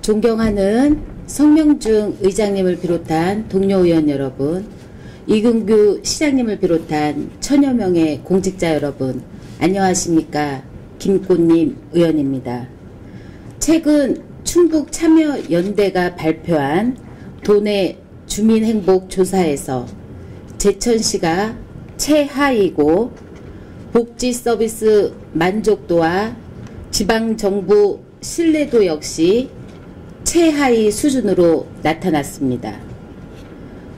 존경하는 성명중 의장님을 비롯한 동료 의원 여러분, 이근규 시장님을 비롯한 천여 명의 공직자 여러분, 안녕하십니까? 김꽃님 의원입니다. 최근 충북참여연대가 발표한 도내 주민행복조사에서 제천시가 최하위고 복지서비스 만족도와 지방정부 신뢰도 역시 최하위 수준으로 나타났습니다.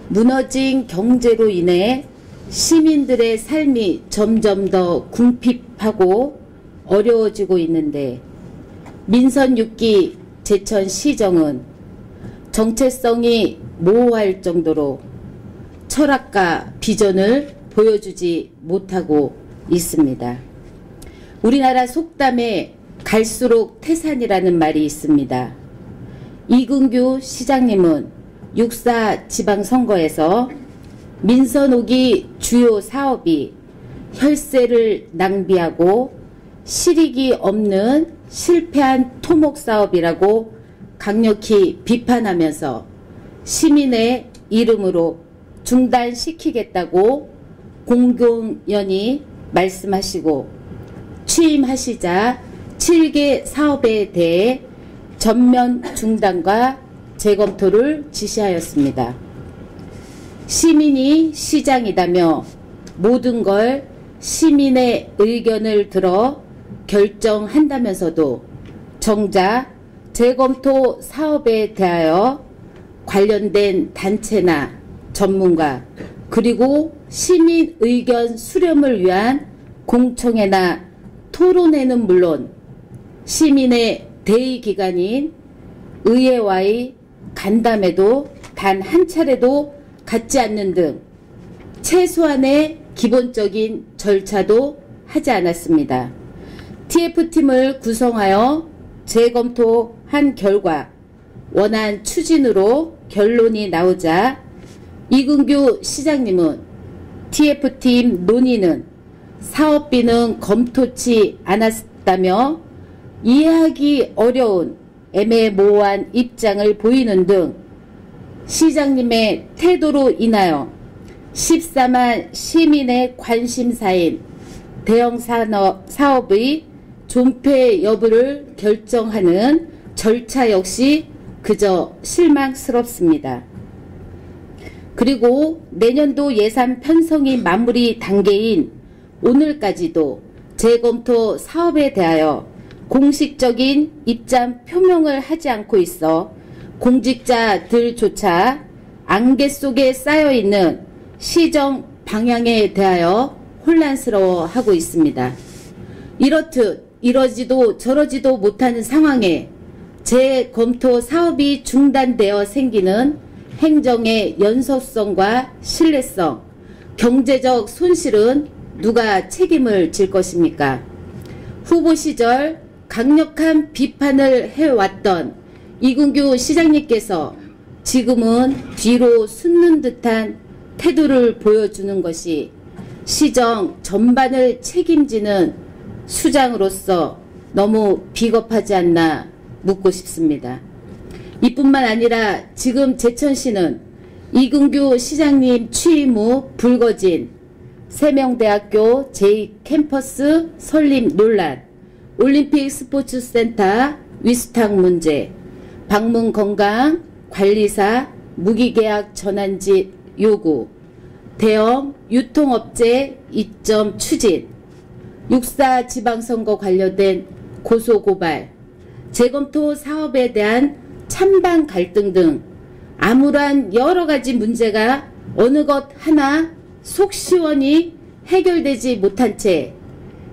무너진 경제로 인해 시민들의 삶이 점점 더 궁핍하고 어려워지고 있는데 민선 6기 제천시정은 정체성이 모호할 정도로 철학과 비전을 보여주지 못하고 있습니다. 우리나라 속담에 갈수록 태산이라는 말이 있습니다. 이근규 시장님은 6.4 지방선거에서 민선 5기 주요 사업이 혈세를 낭비하고 실익이 없는 실패한 토목사업이라고 강력히 비판하면서 시민의 이름으로 중단시키겠다고 공공연히 말씀하시고 취임하시자 7개 사업에 대해 전면 중단과 재검토를 지시하였습니다. 시민이 시장이다며 모든 걸 시민의 의견을 들어 결정한다면서도 정작 재검토 사업에 대하여 관련된 단체나 전문가 그리고 시민 의견 수렴을 위한 공청회나 토론회는 물론 시민의 대의기관인 의회와의 간담회도 단 한 차례도 갖지 않는 등 최소한의 기본적인 절차도 하지 않았습니다. TF팀을 구성하여 재검토한 결과 원안 추진으로 결론이 나오자 이근규 시장님은 TF팀 논의는 사업비는 검토치 않았다며 이해하기 어려운 애매모호한 입장을 보이는 등 시장님의 태도로 인하여 14만 시민의 관심사인 대형 사업의 존폐 여부를 결정하는 절차 역시 그저 실망스럽습니다. 그리고 내년도 예산 편성이 마무리 단계인 오늘까지도 재검토 사업에 대하여 공식적인 입장 표명을 하지 않고 있어 공직자들조차 안개 속에 쌓여있는 시정 방향에 대하여 혼란스러워하고 있습니다. 이렇듯 이러지도 저러지도 못하는 상황에 재검토 사업이 중단되어 생기는 행정의 연속성과 신뢰성, 경제적 손실은 누가 책임을 질 것입니까? 후보 시절 강력한 비판을 해왔던 이근규 시장님께서 지금은 뒤로 숨는 듯한 태도를 보여주는 것이 시정 전반을 책임지는 수장으로서 너무 비겁하지 않나 묻고 싶습니다. 이뿐만 아니라 지금 제천시는 이근규 시장님 취임 후 불거진 세명대학교 제2캠퍼스 설립 논란, 올림픽 스포츠센터 위수탁 문제, 방문건강 관리사 무기계약 전환직 요구, 대형 유통업체 이점 추진, 6.4 지방선거 관련된 고소고발, 재검토 사업에 대한 찬반 갈등 등 암울한 여러가지 문제가 어느 것 하나 속 시원히 해결되지 못한 채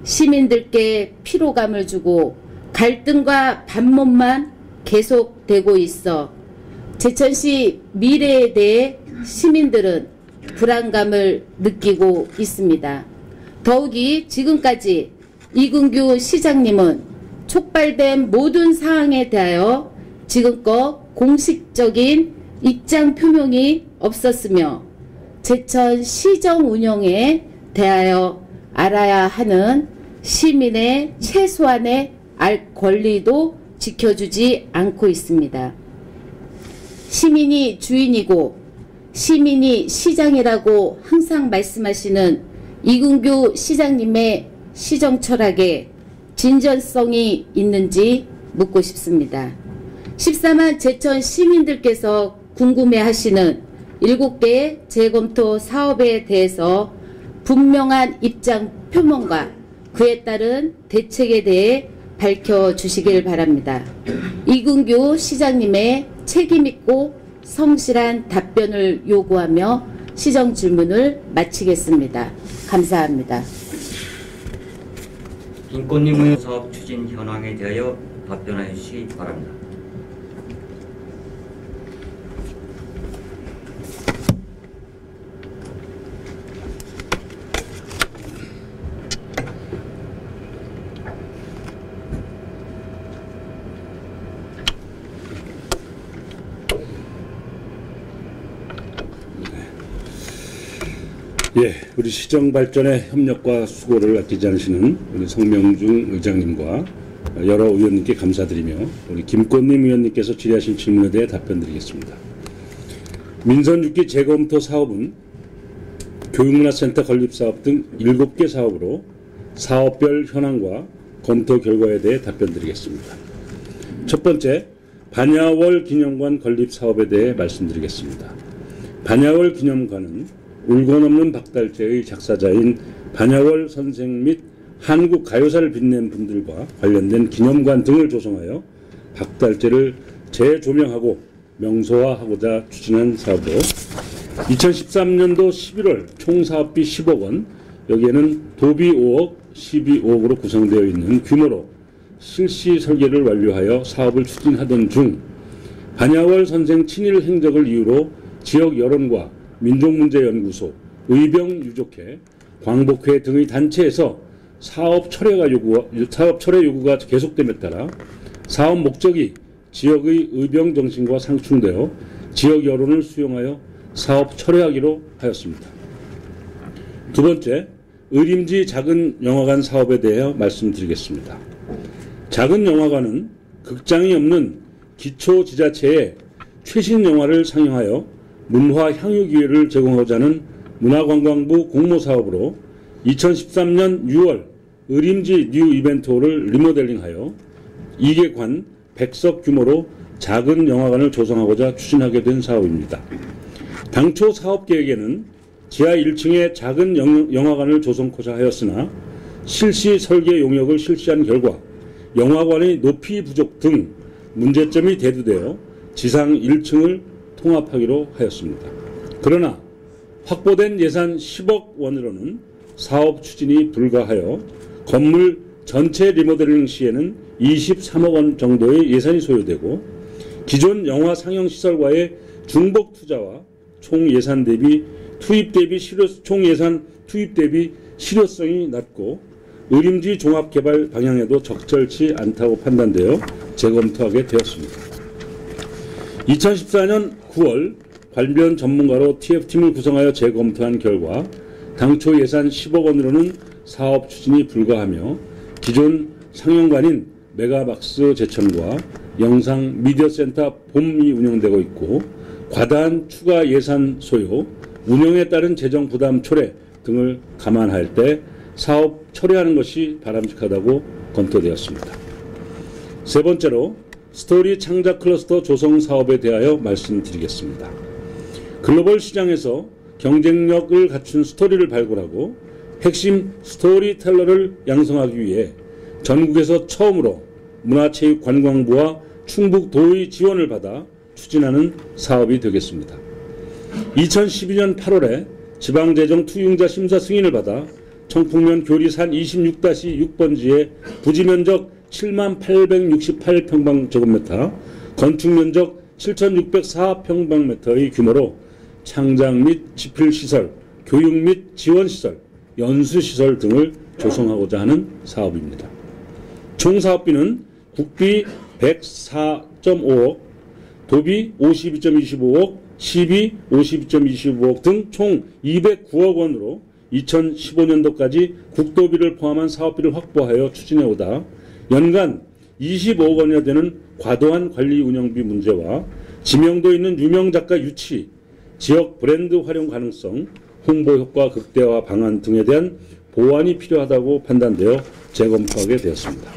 시민들께 피로감을 주고 갈등과 반목만 계속되고 있어 제천시 미래에 대해 시민들은 불안감을 느끼고 있습니다. 더욱이 지금까지 이근규 시장님은 촉발된 모든 사항에 대하여 지금껏 공식적인 입장 표명이 없었으며 제천 시정 운영에 대하여 알아야 하는 시민의 최소한의 알 권리도 지켜주지 않고 있습니다. 시민이 주인이고 시민이 시장이라고 항상 말씀하시는 이근규 시장님의 시정 철학에 진전성이 있는지 묻고 싶습니다. 14만 제천 시민들께서 궁금해하시는 7개의 재검토 사업에 대해서 분명한 입장 표명과 그에 따른 대책에 대해 밝혀주시길 바랍니다. 이근규 시장님의 책임있고 성실한 답변을 요구하며 시정 질문을 마치겠습니다. 감사합니다. 김꽃님의 사업 추진 현황에 대하여 답변해 주시기 바랍니다. 예, 우리 시정 발전의 협력과 수고를 아끼지 않으시는 우리 성명중 의장님과 여러 의원님께 감사드리며 우리 김꽃님 의원님께서 질의하신 질문에 대해 답변드리겠습니다. 민선 6기 재검토 사업은 교육문화센터 건립사업 등 7개 사업으로 사업별 현황과 검토 결과에 대해 답변드리겠습니다. 첫 번째, 반야월 기념관 건립 사업에 대해 말씀드리겠습니다. 반야월 기념관은 울고 넘는 박달재의 작사자인 반야월 선생 및 한국 가요사를 빛낸 분들과 관련된 기념관 등을 조성하여 박달재를 재조명하고 명소화하고자 추진한 사업으로 2013년도 11월 총 사업비 10억 원, 여기에는 도비 5억, 시비 5억으로 구성되어 있는 규모로 실시 설계를 완료하여 사업을 추진하던 중 반야월 선생 친일 행적을 이유로 지역 여론과 민족문제연구소, 의병유족회, 광복회 등의 단체에서 사업 철회 요구가 계속됨에 따라 사업 목적이 지역의 의병 정신과 상충되어 지역 여론을 수용하여 사업 철회하기로 하였습니다. 두 번째, 의림지 작은 영화관 사업에 대해 말씀드리겠습니다. 작은 영화관은 극장이 없는 기초지자체에 최신 영화를 상영하여 문화 향유 기회를 제공하고자 하는 문화관광부 공모사업으로 2013년 6월 의림지 뉴 이벤트홀을 리모델링하여 2개관 100석 규모로 작은 영화관을 조성하고자 추진하게 된 사업입니다. 당초 사업 계획에는 지하 1층에 작은 영화관을 조성코자 하였으나 실시 설계 용역을 실시한 결과 영화관의 높이 부족 등 문제점이 대두되어 지상 1층을 통합하기로 하였습니다. 그러나 확보된 예산 10억 원으로는 사업 추진이 불가하여 건물 전체 리모델링 시에는 23억 원 정도의 예산이 소요되고 기존 영화 상영 시설과의 중복 투자와 총 예산 대비 투입 대비 실효성이 낮고 의림지 종합개발 방향에도 적절치 않다고 판단되어 재검토하게 되었습니다. 2014년 9월 관련 전문가로 TF팀을 구성하여 재검토한 결과 당초 예산 10억 원으로는 사업 추진이 불가하며 기존 상영관인 메가박스 제천과 영상 미디어센터 봄이 운영되고 있고 과다한 추가 예산 소요, 운영에 따른 재정 부담 초래 등을 감안할 때 사업 철회하는 것이 바람직하다고 검토되었습니다. 세 번째로 스토리 창작 클러스터 조성 사업에 대하여 말씀드리겠습니다. 글로벌 시장에서 경쟁력을 갖춘 스토리를 발굴하고 핵심 스토리텔러를 양성하기 위해 전국에서 처음으로 문화체육관광부와 충북도의 지원을 받아 추진하는 사업이 되겠습니다. 2012년 8월에 지방재정 투융자 심사 승인을 받아 청풍면 교리산 26-6번지에 부지면적 7868평방제곱미터, 건축면적 7604평방미터의 규모로 창작 및 집필시설, 교육 및 지원시설, 연수시설 등을 조성하고자 하는 사업입니다. 총 사업비는 국비 104.5억, 도비 52.25억, 시비 52.25억 등 총 209억 원으로 2015년도까지 국도비를 포함한 사업비를 확보하여 추진해오다 연간 25억 원이나 되는 과도한 관리 운영비 문제와 지명도 있는 유명 작가 유치, 지역 브랜드 활용 가능성, 홍보 효과 극대화 방안 등에 대한 보완이 필요하다고 판단되어 재검토하게 되었습니다.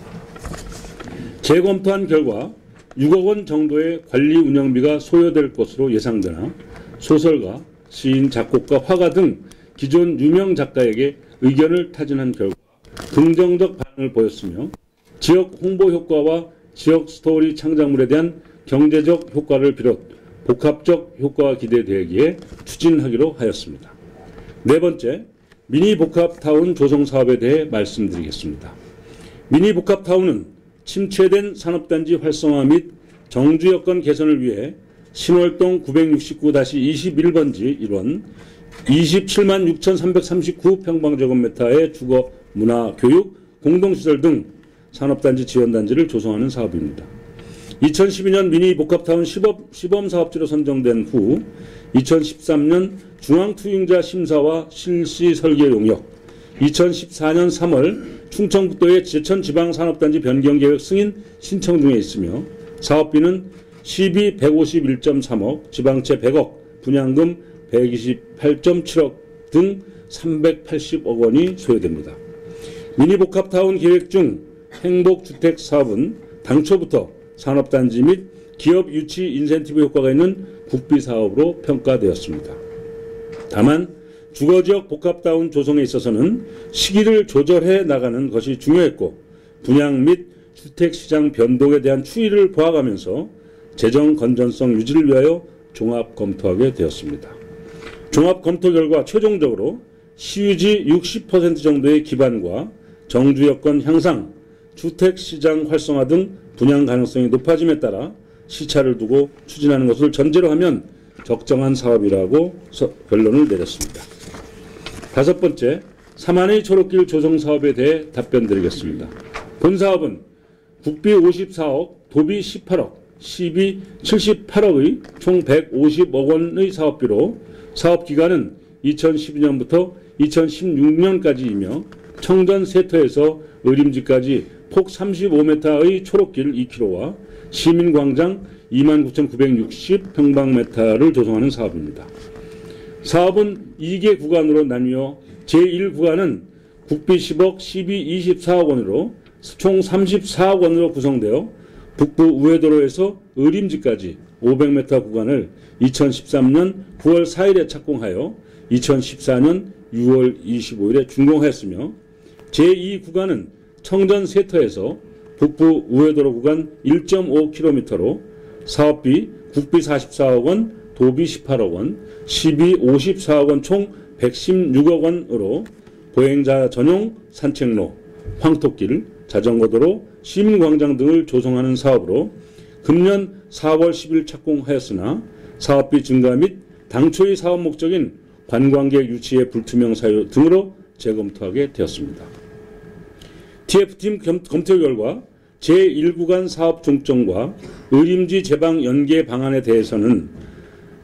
재검토한 결과 6억 원 정도의 관리 운영비가 소요될 것으로 예상되나 소설가, 시인, 작곡가, 화가 등 기존 유명 작가에게 의견을 타진한 결과 긍정적 반응을 보였으며 지역 홍보 효과와 지역 스토리 창작물에 대한 경제적 효과를 비롯 복합적 효과가 기대되기에 추진하기로 하였습니다. 네 번째, 미니복합타운 조성 사업에 대해 말씀드리겠습니다. 미니복합타운은 침체된 산업단지 활성화 및 정주 여건 개선을 위해 신월동 969-21번지 1원 27만 6,339평방제곱미터의 주거, 문화, 교육, 공동시설 등 산업단지 지원단지를 조성하는 사업입니다. 2012년 미니복합타운 시범사업지로 선정된 후 2013년 중앙투융자 심사와 실시 설계 용역, 2014년 3월 충청북도의 제천지방산업단지 변경계획 승인 신청 중에 있으며 사업비는 시비 151.3억, 지방채 100억, 분양금 128.7억 등 380억 원이 소요됩니다. 미니복합타운 계획 중 행복주택 사업은 당초부터 산업단지 및 기업 유치 인센티브 효과가 있는 국비사업으로 평가되었습니다. 다만 주거지역 복합타운 조성에 있어서는 시기를 조절해 나가는 것이 중요했고 분양 및 주택시장 변동에 대한 추이를 보아가면서 재정 건전성 유지를 위하여 종합 검토하게 되었습니다. 종합 검토 결과 최종적으로 시유지 60% 정도의 기반과 정주 여건 향상, 주택시장 활성화 등 분양 가능성이 높아짐에 따라 시차를 두고 추진하는 것을 전제로 하면 적정한 사업이라고 결론을 내렸습니다. 다섯 번째, 삼안의 초록길 조성 사업에 대해 답변드리겠습니다. 본 사업은 국비 54억, 도비 18억, 시비 78억의 총 150억 원의 사업비로 사업 기간은 2012년부터 2016년까지이며 청전 세터에서 의림지까지 폭 35m의 초록길 2km와 시민광장 29,960평방미터를 조성하는 사업입니다. 사업은 2개 구간으로 나뉘어 제1구간은 국비 10억, 시비 24억 원으로 총 34억 원으로 구성되어 북부 우회도로에서 의림지까지 500m 구간을 2013년 9월 4일에 착공하여 2014년 6월 25일에 준공하였으며 제2구간은 청전 세터에서 북부 우회도로 구간 1.5km로 사업비 국비 44억 원, 도비 18억 원, 시비 54억 원 총 116억 원으로 보행자 전용 산책로, 황토길, 자전거도로, 시민광장 등을 조성하는 사업으로 금년 4월 10일 착공하였으나 사업비 증가 및 당초의 사업 목적인 관광객 유치의 불투명 사유 등으로 재검토하게 되었습니다. TF팀 검토 결과 제1구간 사업 중점과 의림지 제방 연계 방안에 대해서는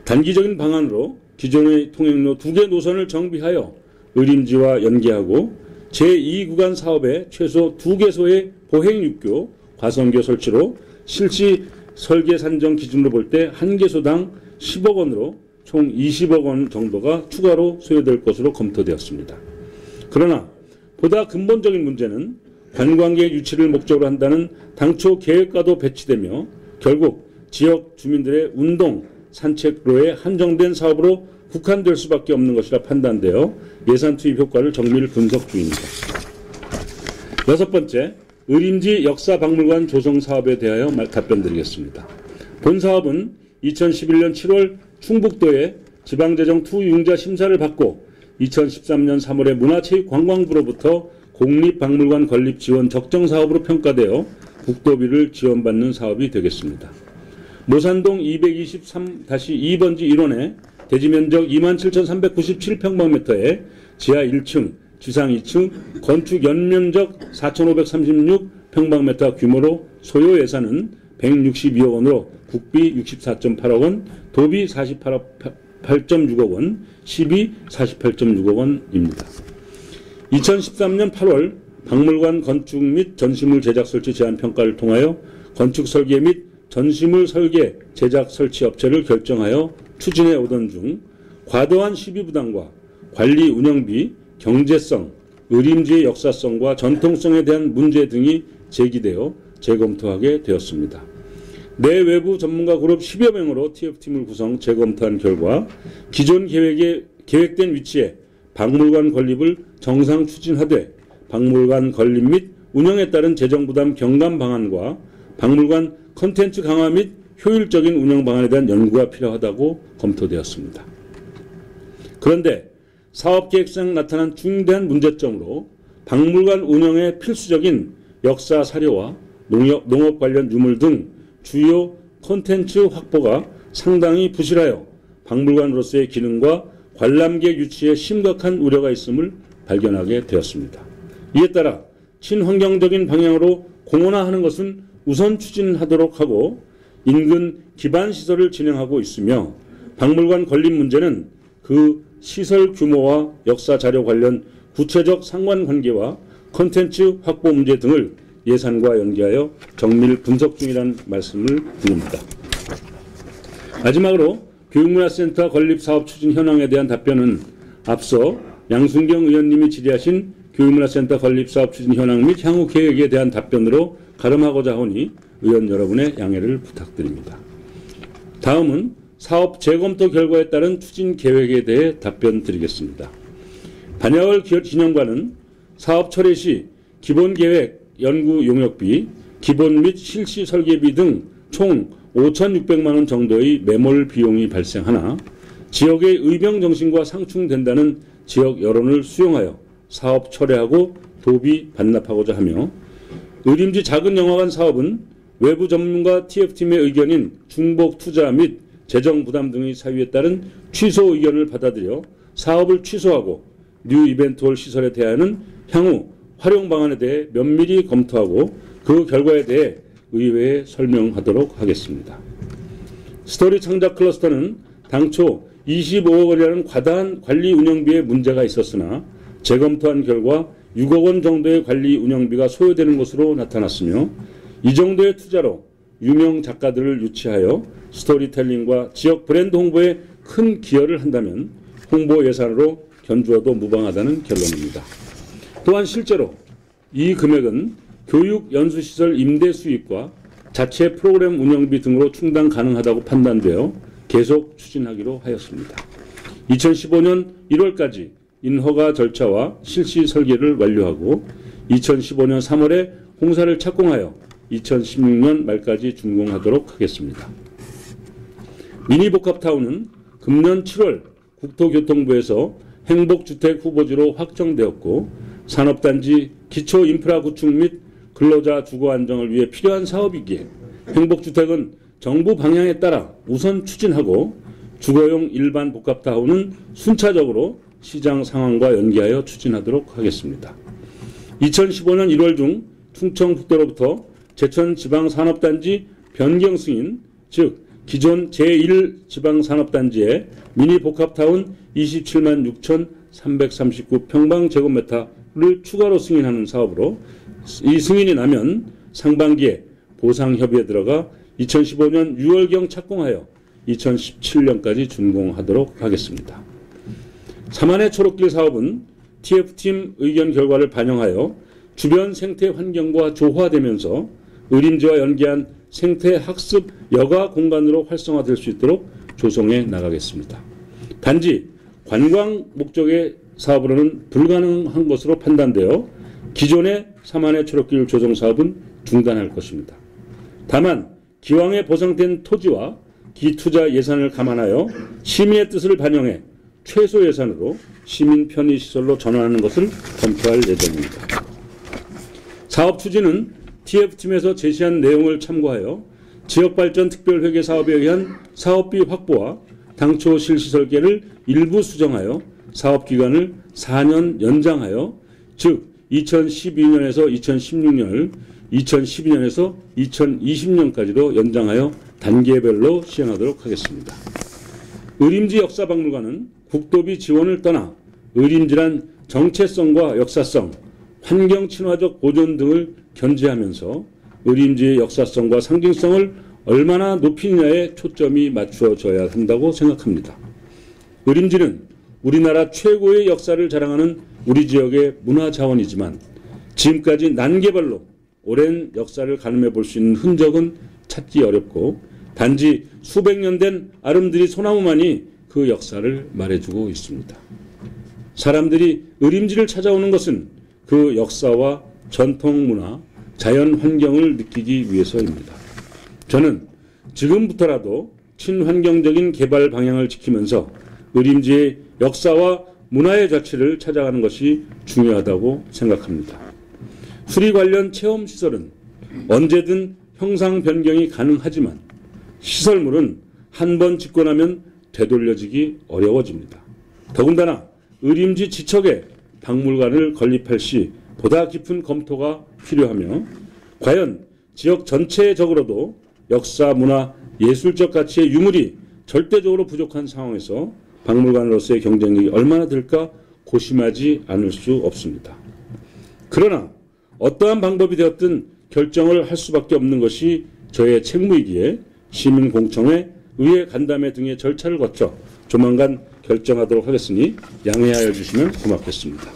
단기적인 방안으로 기존의 통행로 2개 노선을 정비하여 의림지와 연계하고 제2구간 사업에 최소 2개소의 보행육교, 과선교 설치로 실시 설계 산정 기준으로 볼 때 1개소당 10억 원으로 총 20억 원 정도가 추가로 소요될 것으로 검토되었습니다. 그러나 보다 근본적인 문제는 관광객 유치를 목적으로 한다는 당초 계획과도 배치되며 결국 지역 주민들의 운동, 산책로에 한정된 사업으로 국한될 수밖에 없는 것이라 판단되어 예산 투입 효과를 정밀 분석 중입니다. 여섯 번째, 의림지 역사박물관 조성 사업에 대하여 답변드리겠습니다. 본 사업은 2011년 7월 충북도의 지방재정 투융자 심사를 받고 2013년 3월에 문화체육관광부로부터 공립박물관 건립 지원 적정사업으로 평가되어 국도비를 지원받는 사업이 되겠습니다. 모산동 223-2번지 1원에 대지면적 27,397평방미터에 지하 1층, 지상 2층, 건축 연면적 4,536평방미터 규모로 소요 예산은 162억 원으로 국비 64.8억 원, 도비 48.6억 원, 시비 48.6억 원입니다. 2013년 8월 박물관 건축 및 전시물 제작 설치 제안 평가를 통하여 건축 설계 및 전시물 설계 제작 설치 업체를 결정하여 추진해 오던 중 과도한 시비 부담과 관리 운영비, 경제성, 의림지의 역사성과 전통성에 대한 문제 등이 제기되어 재검토하게 되었습니다. 내외부 전문가 그룹 10여 명으로 TF팀을 구성 재검토한 결과 기존 계획된 위치에 박물관 건립을 정상 추진하되 박물관 건립 및 운영에 따른 재정부담 경감 방안과 박물관 컨텐츠 강화 및 효율적인 운영 방안에 대한 연구가 필요하다고 검토되었습니다. 그런데 사업계획상 나타난 중대한 문제점으로 박물관 운영에 필수적인 역사 사료와 농업 관련 유물 등 주요 콘텐츠 확보가 상당히 부실하여 박물관으로서의 기능과 관람객 유치에 심각한 우려가 있음을 발견하게 되었습니다. 이에 따라 친환경적인 방향으로 공원화하는 것은 우선 추진하도록 하고 인근 기반시설을 진행하고 있으며 박물관 건립 문제는 그 시설 규모와 역사 자료 관련 구체적 상관관계와 콘텐츠 확보 문제 등을 예산과 연계하여 정밀 분석 중이라는 말씀을 드립니다. 마지막으로 교육문화센터 건립사업 추진 현황에 대한 답변은 앞서 양순경 의원님이 질의하신 교육문화센터 건립사업 추진 현황 및 향후 계획에 대한 답변으로 가름하고자 하오니 의원 여러분의 양해를 부탁드립니다. 다음은 사업 재검토 결과에 따른 추진 계획에 대해 답변 드리겠습니다. 반야월 기념관은 사업 철회 시 기본계획 연구 용역비, 기본 및 실시 설계비 등 총 5,600만 원 정도의 매몰 비용이 발생하나 지역의 의병 정신과 상충된다는 지역 여론을 수용하여 사업 철회하고 도비 반납하고자 하며 의림지 작은 영화관 사업은 외부 전문가 TF팀의 의견인 중복 투자 및 재정 부담 등의 사유에 따른 취소 의견을 받아들여 사업을 취소하고 뉴 이벤트홀 시설에 대하여는 향후 활용 방안에 대해 면밀히 검토하고 그 결과에 대해 의회에 설명하도록 하겠습니다. 스토리 창작 클러스터는 당초 25억 원이라는 과다한 관리 운영비에 문제가 있었으나 재검토한 결과 6억 원 정도의 관리 운영비가 소요되는 것으로 나타났으며 이 정도의 투자로 유명 작가들을 유치하여 스토리텔링과 지역 브랜드 홍보에 큰 기여를 한다면 홍보 예산으로 견주어도 무방하다는 결론입니다. 또한 실제로 이 금액은 교육 연수시설 임대 수익과 자체 프로그램 운영비 등으로 충당 가능하다고 판단되어 계속 추진하기로 하였습니다. 2015년 1월까지 인허가 절차와 실시 설계를 완료하고 2015년 3월에 공사를 착공하여 2016년 말까지 준공하도록 하겠습니다. 미니복합타운은 금년 7월 국토교통부에서 행복주택 후보지로 확정되었고 산업단지 기초인프라 구축 및 근로자 주거 안정을 위해 필요한 사업이기에 행복주택은 정부 방향에 따라 우선 추진하고 주거용 일반 복합타운은 순차적으로 시장 상황과 연계하여 추진하도록 하겠습니다. 2015년 1월 중 충청북도로부터 제천지방산업단지 변경 승인, 즉 기존 제1지방산업단지의 미니복합타운 27만 6,339평방제곱미터를 추가로 승인하는 사업으로 이 승인이 나면 상반기에 보상협의에 들어가 2015년 6월경 착공하여 2017년까지 준공하도록 하겠습니다. 삼안의 초록길 사업은 TF팀 의견 결과를 반영하여 주변 생태 환경과 조화되면서 의림지와 연계한 생태 학습 여가 공간으로 활성화될 수 있도록 조성해 나가겠습니다. 단지 관광 목적의 사업으로는 불가능한 것으로 판단되어 기존의 삼안의 초록길 조성 사업은 중단할 것입니다. 다만 기왕에 보상된 토지와 기투자 예산을 감안하여 시민의 뜻을 반영해 최소 예산으로 시민 편의시설로 전환하는 것을 검토할 예정입니다. 사업 추진은 TF팀에서 제시한 내용을 참고하여 지역발전 특별회계 사업에 의한 사업비 확보와 당초 실시 설계를 일부 수정하여 사업기간을 4년 연장하여 즉 2012년에서 2016년을 2012년에서 2020년까지도 연장하여 단계별로 시행하도록 하겠습니다. 의림지 역사박물관은 국도비 지원을 떠나 의림지란 정체성과 역사성, 환경 친화적 보존 등을 견지하면서 의림지의 역사성과 상징성을 얼마나 높이느냐에 초점이 맞추어져야 한다고 생각합니다. 의림지는 우리나라 최고의 역사를 자랑하는 우리 지역의 문화자원이지만 지금까지 난개발로 오랜 역사를 가늠해 볼 수 있는 흔적은 찾기 어렵고 단지 수백 년 된 아름드리 소나무만이 그 역사를 말해주고 있습니다. 사람들이 의림지를 찾아오는 것은 그 역사와 전통 문화, 자연 환경을 느끼기 위해서입니다. 저는 지금부터라도 친환경적인 개발 방향을 지키면서 의림지의 역사와 문화의 가치를 찾아가는 것이 중요하다고 생각합니다. 수리 관련 체험시설은 언제든 형상 변경이 가능하지만 시설물은 한 번 짓고 나면 되돌려지기 어려워집니다. 더군다나 의림지 지척에 박물관을 건립할 시 보다 깊은 검토가 필요하며 과연 지역 전체적으로도 역사, 문화, 예술적 가치의 유물이 절대적으로 부족한 상황에서 박물관으로서의 경쟁력이 얼마나 될까 고심하지 않을 수 없습니다. 그러나 어떠한 방법이 되었든 결정을 할 수밖에 없는 것이 저의 책무이기에 시민공청회, 의회 간담회 등의 절차를 거쳐 조만간 결정하도록 하겠으니 양해하여 주시면 고맙겠습니다.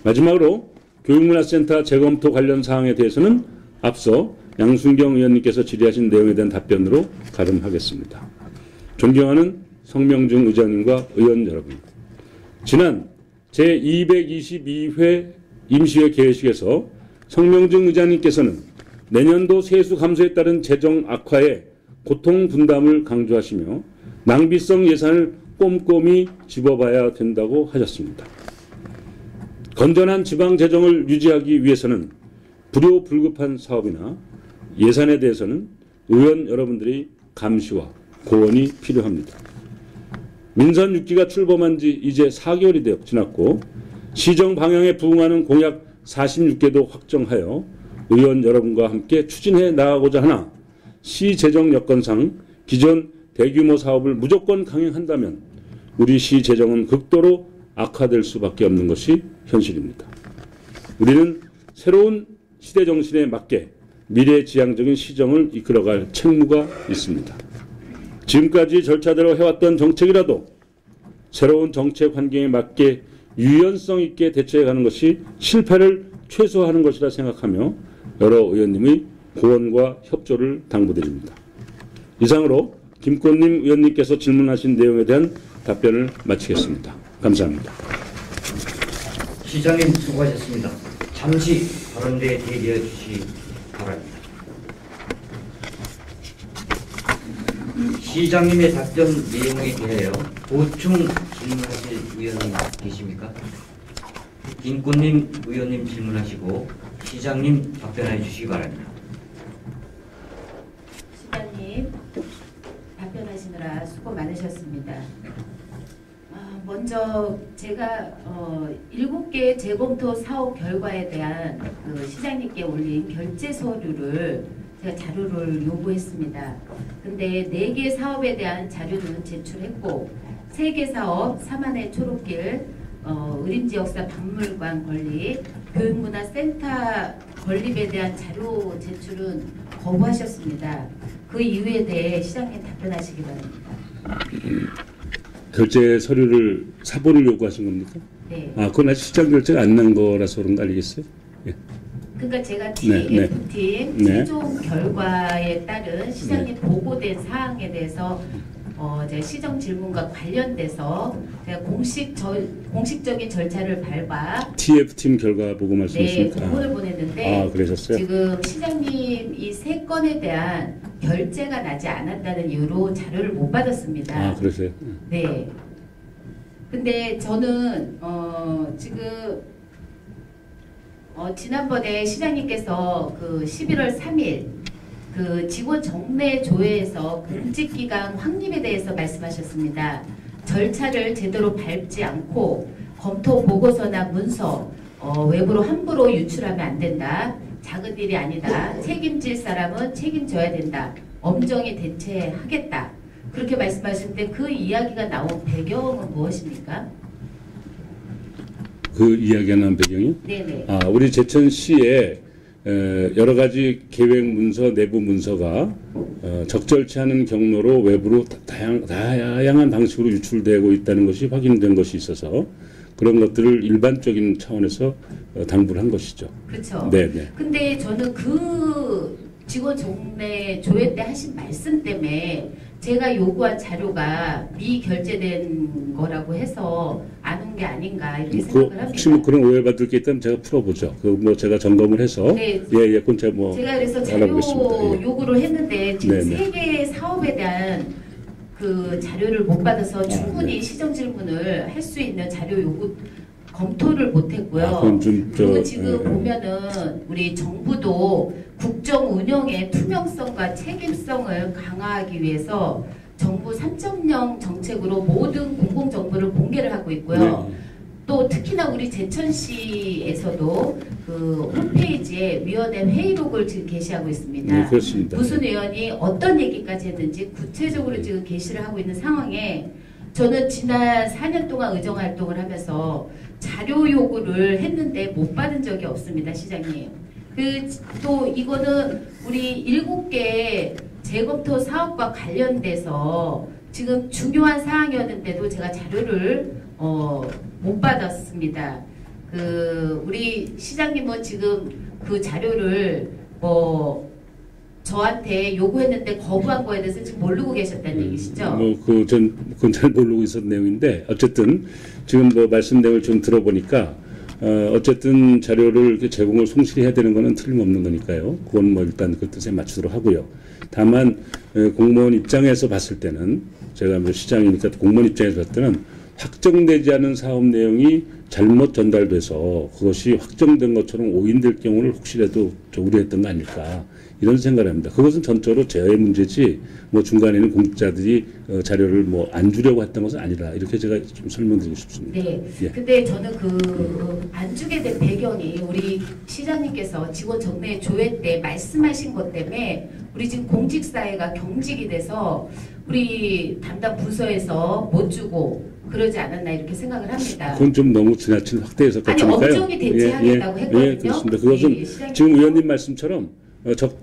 마지막으로 교육문화센터 재검토 관련 사항에 대해서는 앞서 양순경 의원님께서 질의하신 내용에 대한 답변으로 가름하겠습니다. 존경하는 성명중 의장님과 의원 여러분, 지난 제222회 임시회 개회식에서 성명중 의장님께서는 내년도 세수 감소에 따른 재정 악화에 고통 분담을 강조하시며 낭비성 예산을 꼼꼼히 집어봐야 된다고 하셨습니다. 건전한 지방 재정을 유지하기 위해서는 불효불급한 사업이나 예산에 대해서는 의원 여러분들의 감시와 고언이 필요합니다. 민선 6기가 출범한 지 이제 4개월이 지났고 시정 방향에 부응하는 공약 46개도 확정하여 의원 여러분과 함께 추진해 나가고자 하나 시 재정 여건상 기존 대규모 사업을 무조건 강행한다면 우리 시 재정은 극도로 악화될 수밖에 없는 것이 현실입니다. 우리는 새로운 시대 정신에 맞게 미래지향적인 시정을 이끌어갈 책무가 있습니다. 지금까지 절차대로 해왔던 정책이라도 새로운 정책 환경에 맞게 유연성 있게 대처해가는 것이 실패를 최소화하는 것이라 생각하며 여러 의원님의 고언과 협조를 당부드립니다. 이상으로 김꽃님 의원님께서 질문하신 내용에 대한 답변을 마치겠습니다. 감사합니다. 시장님 수고하셨습니다. 잠시 발언대에 대기해 주시기 바랍니다. 시장님의 답변 내용에 대하여 보충 질문하실 의원님 계십니까? 김꽃님 의원님 질문하시고 시장님 답변해 주시기 바랍니다. 시장님 답변하시느라 수고 많으셨습니다. 먼저 제가 7개 재검토 사업 결과에 대한 그 시장님께 올린 결제 서류를 제가 자료를 요구했습니다. 근데 4개 사업에 대한 자료는 제출했고 3개 사업 사만의 초록길, 의림지 역사 박물관 건립, 교육문화센터 건립에 대한 자료 제출은 거부하셨습니다. 그 이유에 대해 시장님 답변하시기 바랍니다. 결제 서류를 사본을 요구하신 겁니까? 네. 그건 아직 시장 결제가 안 난 거라서 그런 거 아니겠어요? 예. 그러니까 제가 TF팀 최종 결과에 따른 시장님 보고된 사항에 대해서 제가 시정 질문과 관련돼서 제가 공식적인 절차를 밟아 TF팀 결과 보고 말씀하십니까? 네, 공문을 보냈는데 그러셨어요? 지금 시장님 이 3건에 대한 결제가 나지 않았다는 이유로 자료를 못 받았습니다. 그러세요? 네. 근데 저는 지금 지난번에 시장님께서 그 11월 3일 그 직원 정례 조회에서 공직기강 확립에 대해서 말씀하셨습니다. 절차를 제대로 밟지 않고 검토 보고서나 문서 외부로 함부로 유출하면 안 된다. 작은 일이 아니다. 책임질 사람은 책임져야 된다. 엄정히 대처하겠다. 그렇게 말씀하실 때 그 이야기가 나온 배경은 무엇입니까? 그 이야기하는 배경이? 네네. 우리 제천시에 여러 가지 계획 문서, 내부 문서가 적절치 않은 경로로 외부로 다양한 방식으로 유출되고 있다는 것이 확인된 것이 있어서 그런 것들을 일반적인 차원에서 당부를 한 것이죠. 그렇죠. 네네. 근데 저는 그 직원 정례 조회 때 하신 말씀 때문에 제가 요구한 자료가 미결제된 거라고 해서 안 온 게 아닌가 이렇게 생각을 합니다. 혹시 뭐 그런 오해받을 게 있다면 제가 풀어보죠. 뭐 제가 점검을 해서 네. 그건 제가 뭐 제가 그래서 자료 알아보겠습니다. 요구를 했는데 지금 네네. 세 개의 사업에 대한 그 자료를 못 받아서 충분히 네. 시정 질문을 할 수 있는 자료 요구 검토를 못했고요. 그럼 좀 그리고 지금 보면은 우리 정부도 국정 운영의 투명성과 책임성을 강화하기 위해서 정부 3.0 정책으로 모든 공공 정보를 공개를 하고 있고요. 네. 또 특히나 우리 제천시에서도 그 홈페이지에 위원회 회의록을 지금 게시하고 있습니다. 네, 그렇습니다. 무슨 의원이 어떤 얘기까지 했는지 구체적으로 지금 게시를 하고 있는 상황에 저는 지난 4년 동안 의정 활동을 하면서 자료 요구를 했는데 못 받은 적이 없습니다, 시장님. 또 이거는 우리 7개 재검토 사업과 관련돼서 지금 중요한 사항이었는데도 제가 자료를 못 받았습니다. 우리 시장님은 지금 그 자료를 저한테 요구했는데 거부한 거에 대해서 지금 모르고 계셨다는 얘기시죠? 그건 잘 모르고 있었던 내용인데 어쨌든 지금 뭐 말씀 내용을 좀 들어보니까 어쨌든 자료를 이렇게 제공을 성실히 해야 되는 거는 틀림없는 거니까요. 그건 뭐 일단 그 뜻에 맞추도록 하고요. 다만 공무원 입장에서 봤을 때는 제가 뭐 시장이니까 공무원 입장에서 봤을 때는 확정되지 않은 사업 내용이 잘못 전달돼서 그것이 확정된 것처럼 오인될 경우를 혹시라도 우려했던 거 아닐까 이런 생각을 합니다. 그것은 전적으로 제어의 문제지 뭐 중간에는 공직자들이 자료를 뭐 안 주려고 했던 것은 아니라 이렇게 제가 좀 설명드리고 싶습니다. 네. 예. 근데 저는 안 주게 된 배경이 우리 시장님께서 직원 정례 조회 때 말씀하신 것 때문에 우리 지금 공직사회가 경직이 돼서 우리 담당 부서에서 못 주고 그러지 않았나 이렇게 생각을 합니다. 그건 좀 너무 지나친 확대 해석같으니까요. 아니 엄정히 대체하겠다고 했거든요. 예, 그렇습니다. 그것은 시장님. 지금 의원님 말씀처럼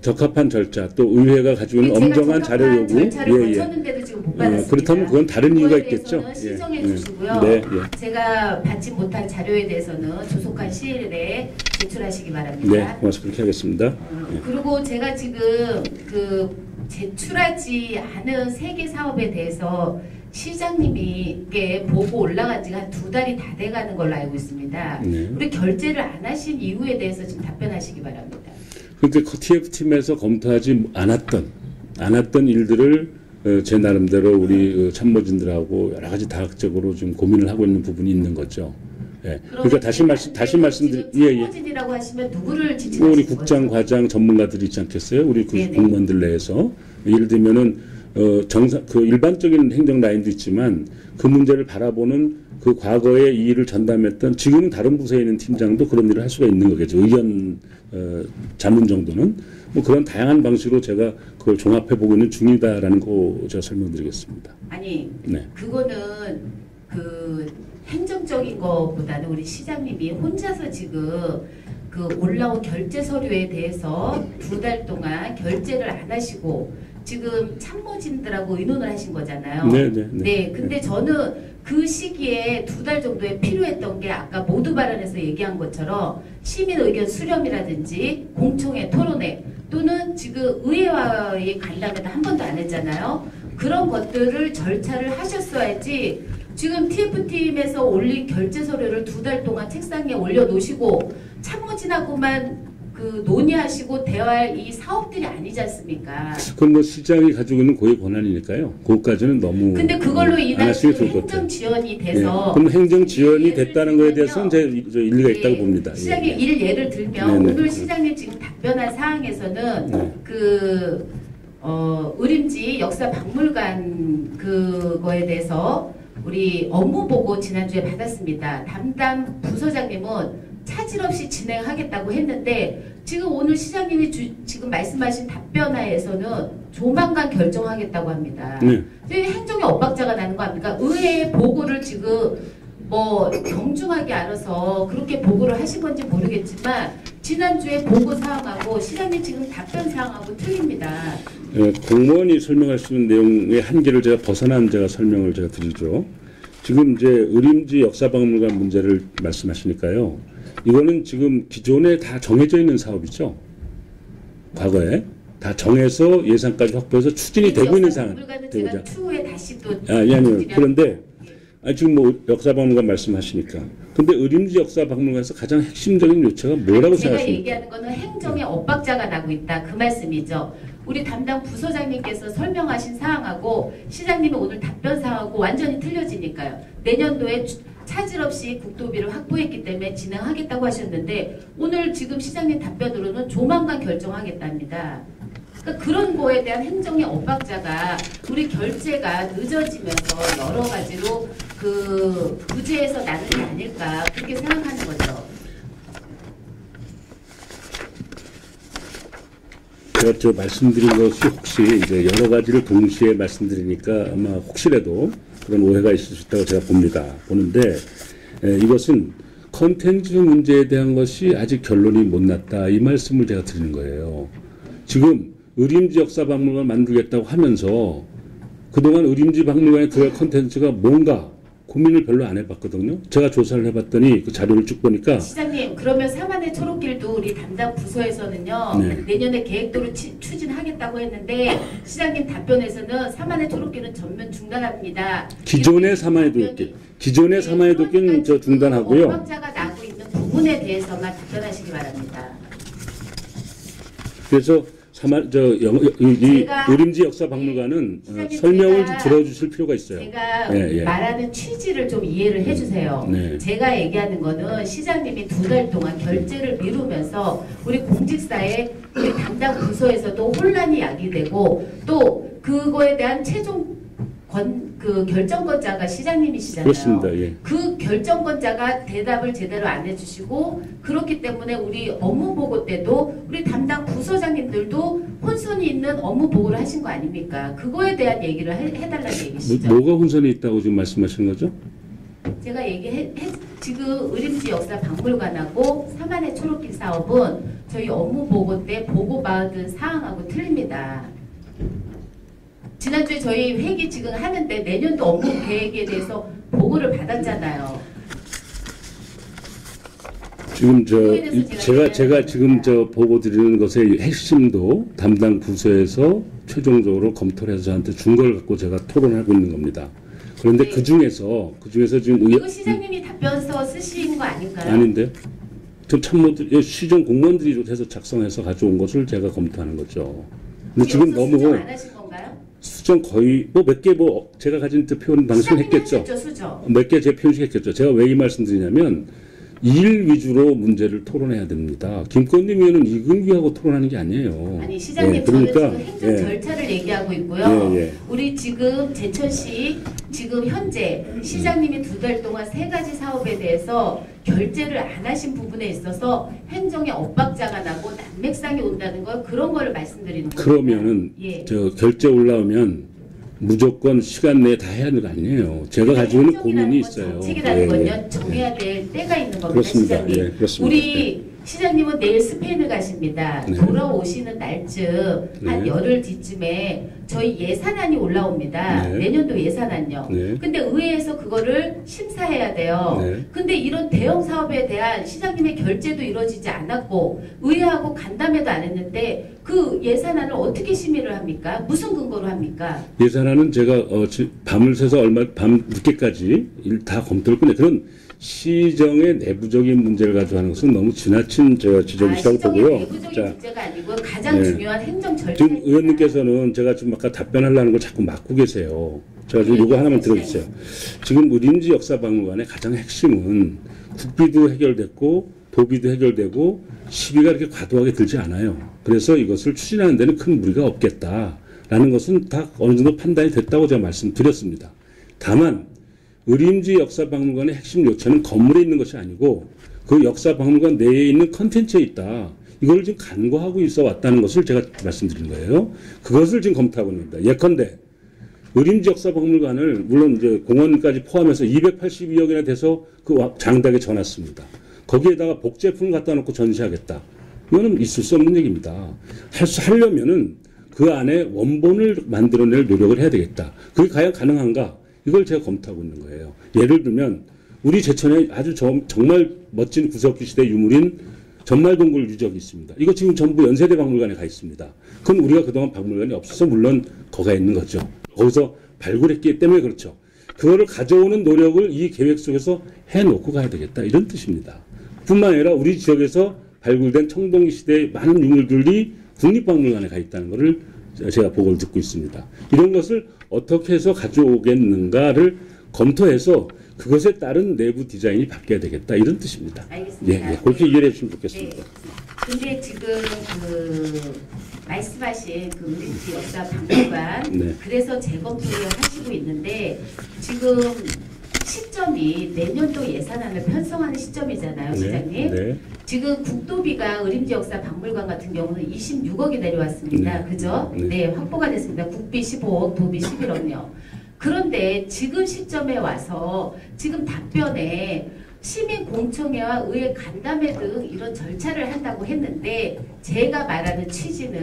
적합한 절차 또 의회가 가지고 있는 엄정한 자료 요구 절차를 거쳤는데도 지금 못 받았습니다. 그렇다면 그건 다른 이유가 있겠죠. 시정해 주시고요. 네, 제가 받지 못한 자료에 대해서는 조속한 시일 내에 제출하시기 바랍니다. 네, 고맙습니다. 그렇게 하겠습니다. 그리고 제가 지금 제출하지 않은 3개 사업에 대해서 시장님께 보고 올라간 지가 한 2달이 다 돼가는 걸로 알고 있습니다. 네. 우리 결제를 안 하신 이유에 대해서 좀 답변하시기 바랍니다. 그러니까 TF팀에서 검토하지 않았던 일들을 제 나름대로 우리 참모진들하고 여러 가지 다각적으로 좀 고민을 하고 있는 부분이 있는 거죠. 예. 그러니까 다시 말씀드리 참모진이라고 하시면 누구를 지칭하시는 우리 거죠? 국장, 과장, 전문가들이 있지 않겠어요? 우리 네네. 공무원들 내에서 예를 들면은 일반적인 행정 라인도 있지만 그 문제를 바라보는 그 과거에 이 일을 전담했던 지금은 다른 부서에 있는 팀장도 그런 일을 할 수가 있는 거겠죠. 의견 자문 정도는 뭐 그런 다양한 방식으로 제가 그걸 종합해 보고 있는 중이다라는 거 제가 설명드리겠습니다. 아니 네. 그거는 행정적인 것보다는 우리 시장님이 혼자서 지금 올라온 결제 서류에 대해서 2달 동안 결제를 안 하시고 지금 참모진들하고 의논을 하신 거잖아요. 네. 근데 저는 그 시기에 2달 정도에 필요했던 게 아까 모두 발언에서 얘기한 것처럼 시민 의견 수렴이라든지 공청회 토론회 또는 지금 의회와의 간담회도 한 번도 안 했잖아요. 그런 것들을 절차를 하셨어야지 지금 TF팀에서 올린 결제 서류를 2달 동안 책상에 올려놓으시고 참모진하고만 논의하시고 대화할 이 사업들이 아니지 않습니까? 그건 뭐 시장이 가지고 있는 고유 권한이니까요. 그거까지는 너무 근데 그걸로 안 인한 하시는 게 좋을 것 같아요. 행정 지연이 돼서 그럼 행정 지연이 예를 됐다는 거에 대해서는 들면요. 제 일리가 있다고 봅니다. 시장님 예를 들면 네네. 오늘 시장님 지금 답변한 사항에서는 네. 의림지 역사박물관 그거에 대해서 우리 업무 보고 지난주에 받았습니다. 담당 부서장님은 차질 없이 진행하겠다고 했는데 지금 오늘 시장님이 지금 말씀하신 답변하에서는 조만간 결정하겠다고 합니다. 네. 행정의 엇박자가 나는 거 아닙니까? 의회 보고를 지금 뭐 경중하게 알아서 그렇게 보고를 하신 건지 모르겠지만 지난주에 보고 사항하고 시장님 지금 답변 사항하고 틀립니다. 예, 공무원이 설명할 수 있는 내용의 한계를 제가 벗어난 제가 설명을 제가 드리죠. 지금 이제 의림지 역사박물관 문제를 말씀하시니까요. 이거는 지금 기존에 다 정해져 있는 사업이죠. 과거에 다 정해서 예산까지 확보해서 추진이 되고 있는 상황. 제가 추후에 다시 또 아니요. 그런데 지금 뭐 역사박물관 말씀하시니까. 근데 의림지 역사박물관에서 가장 핵심적인 요체가 뭐라고 생각하십니까? 제가 얘기하는 거는 행정의 엇박자가 나고 있다. 그 말씀이죠. 우리 담당 부서장님께서 설명하신 사항하고 시장님이 오늘 답변 사항하고 완전히 틀려지니까요. 내년도에 차질 없이 국도비를 확보했기 때문에 진행하겠다고 하셨는데 오늘 지금 시장님 답변으로는 조만간 결정하겠답니다. 그러니까 그런 거에 대한 행정의 엇박자가 우리 결제가 늦어지면서 여러 가지로 그 부재에서 나는 게 아닐까 그렇게 생각하는 거죠. 제가 저 말씀드린 것이 혹시 이제 여러 가지를 동시에 말씀드리니까 아마 혹시라도 그런 오해가 있을 수 있다고 제가 보는데 이것은 컨텐츠 문제에 대한 것이 아직 결론이 못 났다 이 말씀을 제가 드리는 거예요. 지금 의림지 역사박물관 만들겠다고 하면서 그동안 의림지 박물관에 들어갈 컨텐츠가 뭔가 고민을 별로 안 해봤거든요. 제가 조사를 해봤더니 그 자료를 쭉 보니까 시장님 그러면 사만의 초록길도 우리 담당 부서에서는요 네. 내년에 계획도로 추진하겠다고 했는데 시장님 답변에서는 사만의 초록길은 전면 중단합니다. 기존의 사만의 도길 기존의 사만의 도길은 저 중단하고요. 엇박자가 나고 있는 부분에 대해서만 답변하시기 바랍니다. 그래서 의림지 역사박물관은 설명을 좀 들어주실 필요가 있어요. 제가 말하는 취지를 좀 이해를 해주세요. 네. 제가 얘기하는 거는 시장님이 2달 동안 결제를 미루면서 우리 공직사에 우리 담당 부서에서도 혼란이 야기되고 또 그거에 대한 최종 결정권자가 시장님이시잖아요. 그렇습니다. 예. 그 결정권자가 대답을 제대로 안 해주시고 그렇기 때문에 우리 업무 보고 때도 우리 담당 부서장님들도 혼선이 있는 업무 보고를 하신 거 아닙니까? 그거에 대한 얘기를 해달라는 얘기시죠. 뭐가 혼선이 있다고 지금 말씀하시는 거죠? 제가 지금 의림지 역사 박물관하고 사만의 초록길 사업은 저희 업무 보고 때 보고받은 사항하고 틀립니다. 지난주에 저희 회기 지금 하는데 내년도 업무 계획에 대해서 보고를 받았잖아요. 지금 제가 지금 보고 드리는 것의 핵심도 담당 부서에서 최종적으로 검토를 해서 저한테 준 걸 갖고 제가 토론하고 있는 겁니다. 그런데 네. 그 중에서 지금 이거 시장님이 답변서 쓰신 거 아닌가요? 아닌데 저 참모들 시정 공무원들이 해서 작성해서 가져온 것을 제가 검토하는 거죠. 근데 지금 너무 수정 안 하신 건가요? 수정 거의 몇 개 제가 가진 표현 방식을 했겠죠. 몇 개 제 표현식 했겠죠. 제가 왜 이 말씀드리냐면 일 위주로 문제를 토론해야 됩니다. 김건림 의원은 이근규하고 토론하는 게 아니에요. 아니 시장님 저는 지금 행정 절차를 얘기하고 있고요. 우리 지금 제천시 지금 현재 시장님이 2달 동안 3가지 사업에 대해서 결제를 안 하신 부분에 있어서 행정의 엇박자가 나고 난맥상이 온다는 걸 그런 거를 말씀드리는 거예요. 그러면은 저 결제 올라오면 무조건 시간 내에 다 해야 하는 거 아니에요. 제가 가지고 있는 고민이 있어요. 정책이라는 건요. 정해야 될 때가 있는 겁니다. 그렇습니다. 시장님. 그렇습니다. 우리 시장님은 내일 스페인을 가십니다. 돌아오시는 날쯤 한 열흘 뒤쯤에 저희 예산안이 올라옵니다. 내년도 예산안요. 근데 의회에서 그거를 심사해야 돼요. 근데 이런 대형 사업에 대한 시장님의 결제도 이루어지지 않았고 의회하고 간담회도 안 했는데 그 예산안을 어떻게 심의를 합니까? 무슨 근거로 합니까? 예산안은 제가 밤을 새서 밤 늦게까지 다 검토를 끝내 그런 시정의 내부적인 문제를 가지고 하는 것은 너무 지나친 지적이라고 보고요. 내부적인 문제가 아니고 가장 중요한 행정 절차. 지금 의원님께서는 제가 지금 아까 답변하려는 걸 자꾸 막고 계세요. 제가 지금 이거 하나만 들어주세요. 지금 의림지 역사박물관의 가장 핵심은 국비도 해결됐고 도비도 해결되고 시비가 이렇게 과도하게 들지 않아요. 그래서 이것을 추진하는 데는 큰 무리가 없겠다라는 것은 다 어느 정도 판단이 됐다고 제가 말씀드렸습니다. 다만 의림지 역사박물관의 핵심 요체는 건물에 있는 것이 아니고 그 역사박물관 내에 있는 컨텐츠에 있다. 이걸 지금 간과하고 있어 왔다는 것을 제가 말씀드린 거예요. 그것을 지금 검토하고 있습니다. 예컨대 의림지 역사박물관을 물론 이제 공원까지 포함해서 282억이나 돼서 그 장닭에 전놨습니다. 거기에다가 복제품을 갖다 놓고 전시하겠다. 이거는 있을 수 없는 얘기입니다. 하려면은 그 안에 원본을 만들어낼 노력을 해야 되겠다. 그게 과연 가능한가? 이걸 제가 검토하고 있는 거예요. 예를 들면 우리 제천에 아주 정말 멋진 구석기 시대 유물인 전말동굴 유적이 있습니다. 이거 지금 전부 연세대 박물관에 가 있습니다. 그건 우리가 그동안 박물관이 없어서 물론 거가 있는 거죠. 거기서 발굴했기 때문에 그렇죠. 그거를 가져오는 노력을 이 계획 속에서 해놓고 가야 되겠다. 이런 뜻입니다. 뿐만 아니라 우리 지역에서 발굴된 청동기 시대의 많은 유물들이 국립박물관에 가 있다는 것을 제가 보고를 듣고 있습니다. 이런 것을 어떻게 해서 가져오겠는가를 검토해서 그것에 따른 내부 디자인이 바뀌어야 되겠다. 이런 뜻입니다. 알겠습니다. 예, 그렇게 이해해 주시면 좋겠습니다. 네. 근데 지금 말씀하신 그 의림지 역사 박물관 네. 그래서 재검토를 하시고 있는데 지금 시점이 내년도 예산안을 편성하는 시점이잖아요, 시장님. 네. 지금 국도비가 의림지 역사 박물관 같은 경우는 26억이 내려왔습니다. 네. 그죠? 네. 네, 확보가 됐습니다. 국비 15억, 도비 11억요. 그런데 지금 시점에 와서 지금 답변에 시민 공청회와 의회 간담회 등 이런 절차를 한다고 했는데 제가 말하는 취지는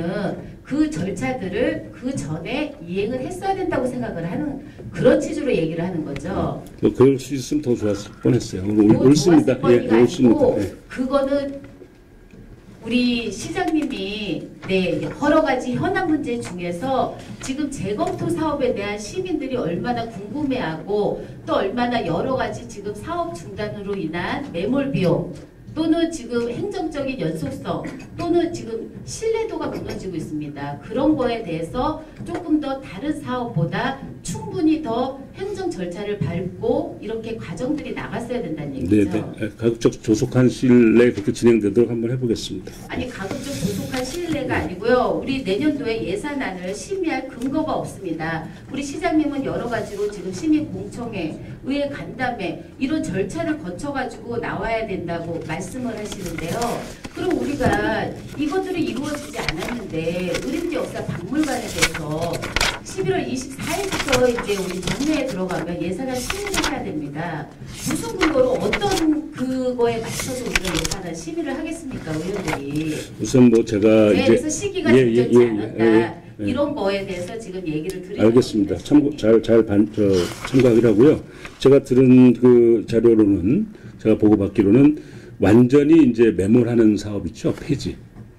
그 절차들을 그 전에 이행을 했어야 된다고 생각을 하는 그런 취지로 얘기를 하는 거죠. 그럴 수 있으면 더 좋았을 뻔했어요. 뭐 옳습니다. 좋았을 뻔이가 옳습니다. 아니고 예. 그거는 우리 시장님이 여러 가지 현안 문제 중에서 지금 재검토 사업에 대한 시민들이 얼마나 궁금해하고 또 얼마나 여러 가지 지금 사업 중단으로 인한 매몰 비용 또는 지금 행정적인 연속성 또는 지금 신뢰도가 무너지고 있습니다. 그런 거에 대해서 조금 더 다른 사업보다 충분히 더 행정 절차를 밟고 이렇게 과정들이 나갔어야 된다는 얘기죠. 네. 가급적 조속한 시일 내에 그렇게 진행되도록 한번 해보겠습니다. 아니 가급적 조속한 시일 내가 아니고요. 우리 내년도에 예산안을 심의할 근거가 없습니다. 우리 시장님은 여러 가지로 지금 시민공청회, 의회 간담회 이런 절차를 거쳐가지고 나와야 된다고 말씀을 하시는데요. 그럼 우리가 이것들이 이루어지지 않았는데 의림지 역사 박물관에 대해서 11월 24일부터 이제 우리 정례에 들어가면 예산안 심의를 해야 됩니다. 무슨 근거로 어떤 그거에 맞춰서 우리가 예산안 심의를 하겠습니까, 의원들이? 우선 뭐 제가 네, 이제 그래서 시기가 적절치 않았다. 예. 이런 거에 대해서 지금 얘기를 드리는 알겠습니다. 겁니다. 참고하기로 하고요. 제가 들은 그 자료로는 제가 보고받기로는 완전히 이제 매몰하는 사업 있죠.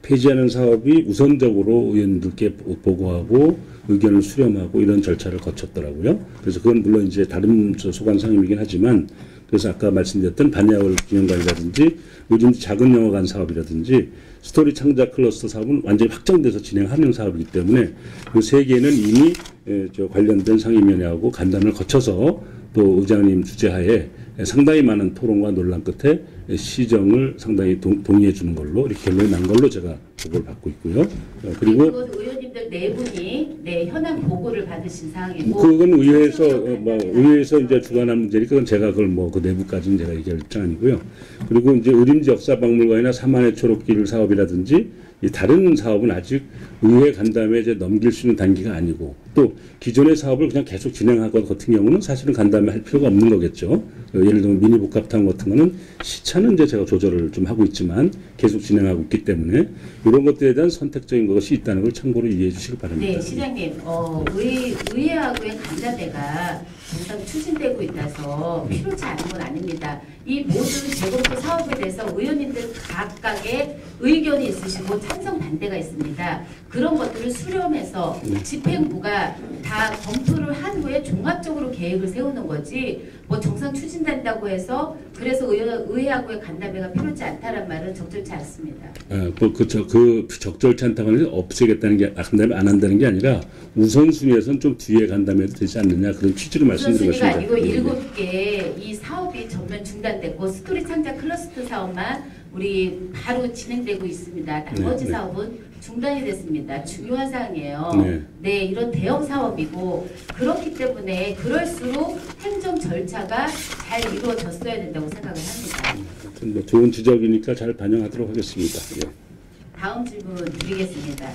폐지하는 사업이 우선적으로 의원들께 보고하고 의견을 수렴하고 이런 절차를 거쳤더라고요. 그래서 그건 물론 이제 다른 소관 상임이긴 하지만 그래서 아까 말씀드렸던 반야월 기념관이라든지 요즘 작은 영화관 사업이라든지 스토리 창작 클러스터 사업은 완전히 확정돼서 진행하는 사업이기 때문에 그 세 개는 이미 관련된 상임위원회하고 간담회를 거쳐서 또 의장님 주재하에 상당히 많은 토론과 논란 끝에 시정을 상당히 동의해 주는 걸로 이렇게 결론이 난 걸로 제가 보고를 받고 있고요. 그리고 의원님들 네 분이 현안 보고를 받으신 사항이고 그건 의회에서 이제 주관한 문제니까 그건 제가 그걸 뭐 그 내부까지는 제가 얘기할 입장 아니고요. 그리고 이제 의림지 역사박물관이나 사만의 초록길 사업이라든지 이 다른 사업은 아직 의회 간담회에 이제 넘길 수 있는 단계가 아니고 또 기존의 사업을 그냥 계속 진행할 것 같은 경우는 사실은 간담회 할 필요가 없는 거겠죠. 예를 들면 미니복합탕 같은 거는 시차는 이제 제가 조절을 좀 하고 있지만 계속 진행하고 있기 때문에 이런 것들에 대한 선택적인 것이 있다는 걸 참고로 이해해 주시기 바랍니다. 네, 시장님, 의회하고의 간담회가 정상 추진되고 있다서 필요치 않은 건 아닙니다. 이 모든 재검토 사업에 대해서 의원님들 각각의 의견이 있으시고 찬성 반대가 있습니다. 그런 것들을 수렴해서 집행부가 다 검토를 한 후에 종합적으로 계획을 세우는 거지 뭐 정상 추진된다고 해서 그래서 의회하고의 간담회가 필요치 않다는 말은 적절치 않습니다. 그 적절치 않다고 하는 게 없애겠다는 게 간담회 안 한다는 게 아니라 우선순위에서는 좀 뒤에 간담회도 되지 않느냐 그런 취지로 말씀드린 것입니다. 우선순위가 아니고 7개 이 사업이 전면 중단됐고 스토리 창작 클러스터 사업만 우리 바로 진행되고 있습니다. 나머지 사업은 중단이 됐습니다. 중요한 사항이에요. 네, 이런 대형 사업이고 그렇기 때문에 그럴수록 행정 절차가 잘 이루어졌어야 된다고 생각을 합니다. 뭐 좋은 지적이니까 잘 반영하도록 하겠습니다. 예. 다음 질문 드리겠습니다.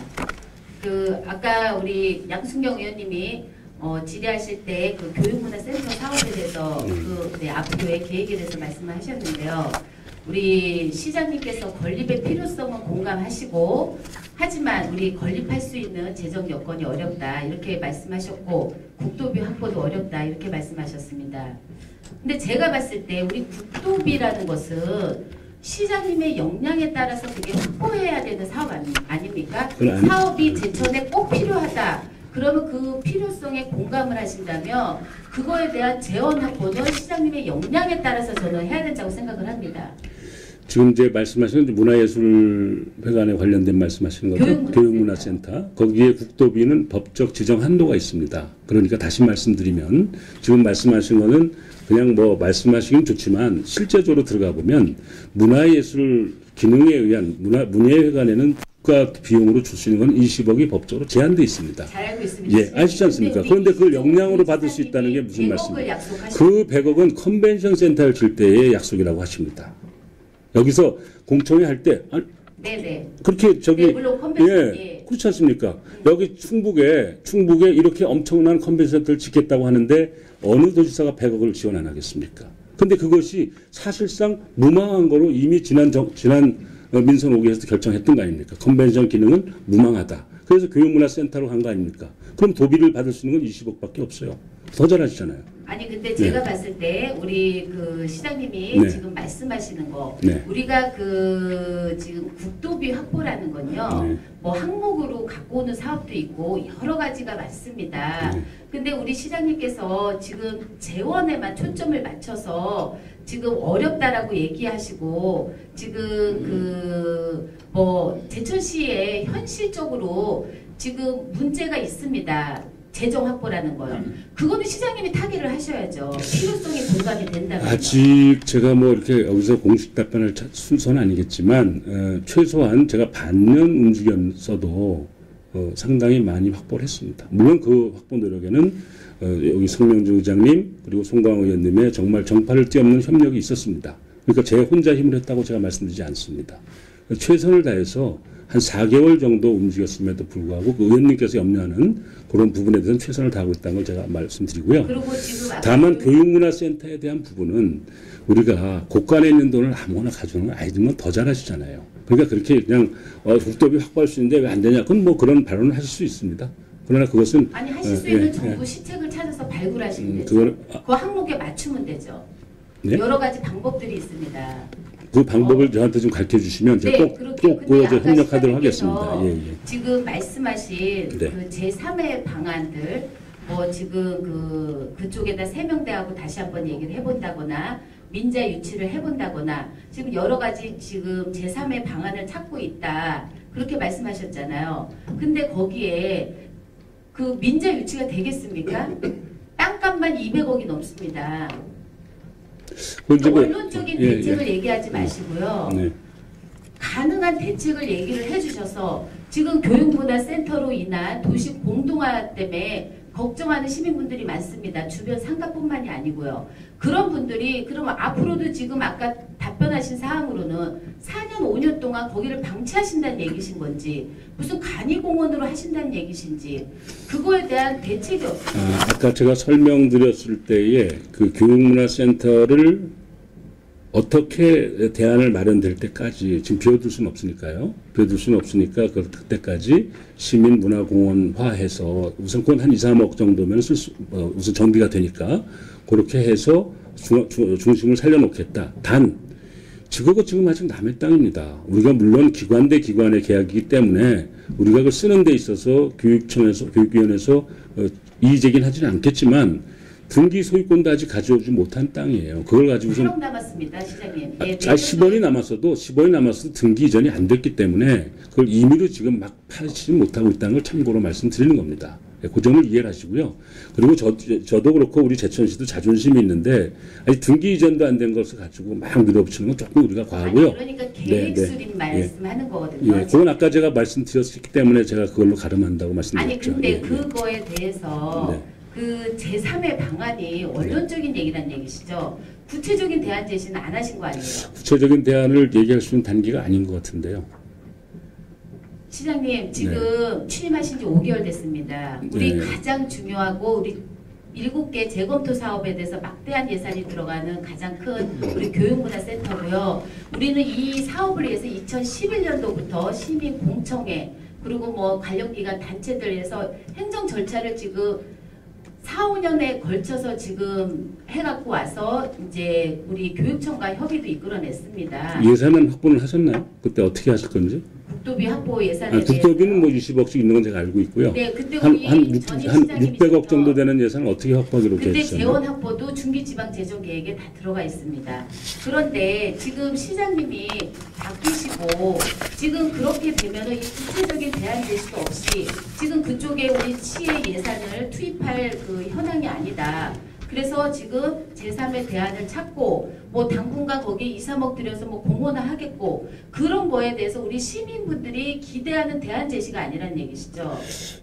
아까 우리 양순경 의원님이 질의하실 때 그 교육문화센터 사업에 대해서 앞으로의 계획에 대해서 말씀을 하셨는데요. 우리 시장님께서 건립의 필요성은 공감하시고 하지만 우리 건립할 수 있는 재정 여건이 어렵다 이렇게 말씀하셨고 국도비 확보도 어렵다 이렇게 말씀하셨습니다. 근데 제가 봤을 때 우리 국도비라는 것은 시장님의 역량에 따라서 그게 확보해야 되는 사업 아닙니까? 사업이 제천에 꼭 필요하다. 그러면 그 필요성에 공감을 하신다면 그거에 대한 재원 확보는 시장님의 역량에 따라서 저는 해야 된다고 생각을 합니다. 지금 이제 말씀하시는 문화예술회관에 관련된 말씀하시는 거죠? 교육문화센터. 거기에 국도비는 법적 지정 한도가 있습니다. 그러니까 다시 말씀드리면 지금 말씀하신 거는 그냥 뭐 말씀하시긴 좋지만 실제적으로 들어가 보면 문화예술 기능에 의한 문예회관에는 국가 비용으로 줄 수 있는 건 20억이 법적으로 제한되어 있습니다. 잘 알고 있습니다. 예, 아시지 않습니까? 그런데 그걸 역량으로 받을 수 있다는 게 무슨 말씀입니까? 그 100억은 컨벤션 센터를 질 때의 약속이라고 하십니다. 여기서 공청회 할 때 네네. 그렇게 저기 네, 물론 컨벤션, 예, 그렇지 않습니까? 여기 충북에 이렇게 엄청난 컨벤션 센터를 짓겠다고 하는데 어느 도지사가 100억을 지원 안 하겠습니까? 근데 그것이 사실상 무망한 거로 이미 지난 민선 5기에서 결정했던 거 아닙니까? 컨벤션 기능은 무망하다. 그래서 교육문화센터로 간 거 아닙니까? 그럼 도비를 받을 수 있는 건 20억밖에 없어요. 더 잘하시잖아요. 아니 근데 제가 봤을 때 우리 그 시장님이 지금 말씀하시는 거 우리가 그 지금 국도비 확보라는 건요 뭐 항목으로 갖고 오는 사업도 있고 여러 가지가 많습니다. 근데 우리 시장님께서 지금 재원에만 초점을 맞춰서 지금 어렵다라고 얘기하시고 지금 그 뭐 제천시에 현실적으로 지금 문제가 있습니다. 재정 확보라는 거요. 그거는 시장님이 타결을 하셔야죠. 필요성이 공감이 된다면. 아직 제가 뭐 이렇게 여기서 공식 답변할 순서는 아니겠지만 최소한 제가 반년 움직였어도 상당히 많이 확보를 했습니다. 물론 그 확보 노력에는 여기 성명주 의장님 그리고 송광호 의원님의 정말 정파를 뛰어넘는 협력이 있었습니다. 그러니까 제 혼자 힘을 했다고 제가 말씀드리지 않습니다. 최선을 다해서 한 4개월 정도 움직였음에도 불구하고 그 의원님께서 염려하는 그런 부분에 대해서는 최선을 다하고 있다는 걸 제가 말씀드리고요. 다만 교육문화센터에 대한 부분은 우리가 곳간에 있는 돈을 아무거나 가져오는 아이들은 더 잘하시잖아요. 그러니까 그렇게 그냥 국도비 확보할 수 있는데 왜 안 되냐? 그건 뭐 그런 발언을 하실 수 있습니다. 그러나 그것은 아니 하실 수 있는 정부 시책을 찾아서 발굴하시면 되죠. 그 항목에 맞추면 되죠. 네? 여러 가지 방법들이 있습니다. 그 방법을 저한테 좀 가르쳐 주시면 제가 꼭 협력하도록 하겠습니다. 예, 예. 지금 말씀하신 그 제3의 방안들 뭐 지금 그쪽에다 세명대하고 다시 한번 얘기를 해본다거나 민자 유치를 해본다거나 지금 여러 가지 지금 제3의 방안을 찾고 있다 그렇게 말씀하셨잖아요. 근데 거기에 그 민자 유치가 되겠습니까? 땅값만 200억이 넘습니다. 원론적인 대책을 얘기하지 마시고요. 가능한 대책을 얘기를 해주셔서 지금 교육문화센터로 인한 도시 공동화 때문에 걱정하는 시민분들이 많습니다. 주변 상가뿐만이 아니고요. 그런 분들이 그러면 앞으로도 지금 아까 답변하신 사항으로는 4년 5년 동안 거기를 방치하신다는 얘기신 건지 무슨 간이공원으로 하신다는 얘기신지 그거에 대한 대책이 없습니다. 아까 제가 설명드렸을 때에 그 교육문화센터를 어떻게 대안을 마련될 때까지 지금 비워둘 수는 없으니까요. 비워둘 수는 없으니까 그때까지 시민문화공원화해서 우선 그건 한 2, 3억 정도면 우선 정비가 되니까 그렇게 해서 중심을 살려놓겠다. 단 그거 지금 아직 남의 땅입니다. 우리가 물론 기관 대 기관의 계약이기 때문에 우리가 그걸 쓰는 데 있어서 교육위원회에서 이의제기는 하지는 않겠지만 등기 소유권도 아직 가져오지 못한 땅이에요. 그걸 가지고서 8억 남았습니다, 시장님. 10원이 남았어도 등기 이전이 안 됐기 때문에 그걸 임의로 지금 막 팔지 못하고 있다는 걸 참고로 말씀드리는 겁니다. 그 점을 이해를 하시고요. 그리고 저도 그렇고 우리 제천시도 자존심이 있는데 아직 등기 이전도 안 된 것을 가지고 막 밀어붙이는 건 조금 우리가 과하고요. 아니, 그러니까 계획수립 말씀하는 거거든요. 예, 그건 아까 제가 말씀드렸기 때문에 제가 그걸로 가름한다고 말씀드렸죠. 아니 근데 그거에 대해서 그 제3의 방안이 원론적인 얘기란 얘기시죠. 구체적인 대안 제시는 안 하신 거 아니에요? 구체적인 대안을 얘기할 수 있는 단계가 아닌 것 같은데요. 시장님 지금 취임하신 지 5개월 됐습니다. 우리 네. 가장 중요하고 우리 7개 재검토 사업에 대해서 막대한 예산이 들어가는 가장 큰 우리 교육문화센터고요. 우리는 이 사업을 위해서 2011년도부터 시민 공청회 그리고 뭐 관련기관 단체들에서 행정 절차를 지금 4, 5년에 걸쳐서 지금 해갖고 와서 이제 우리 교육청과 협의도 이끌어냈습니다. 예산은 확보는 하셨나요? 그때 어떻게 하실 건지? 국도비 확보 예산에 아, 국토비는 뭐 20억씩 있는 건 제가 알고 있고요. 네, 그때 한 우리 전임 600억 시장님이셨죠. 정도 되는 예산을 어떻게 확보하기로 그때 계획했어요? 재원 확보도 중기지방 재정 계획에 다 들어가 있습니다. 그런데 지금 시장님이 바뀌시고 지금 그렇게 되면은 이 구체적인 대안 제시도 없이 지금 그쪽에 우리 시의 예산을 투입할 그 현황이 아니다. 그래서 지금 제3의 대안을 찾고 뭐 당분간 거기에 2, 3억 들여서 뭐 공헌을 하겠고 그런 거에 대해서 우리 시민분들이 기대하는 대안 제시가 아니란 얘기시죠.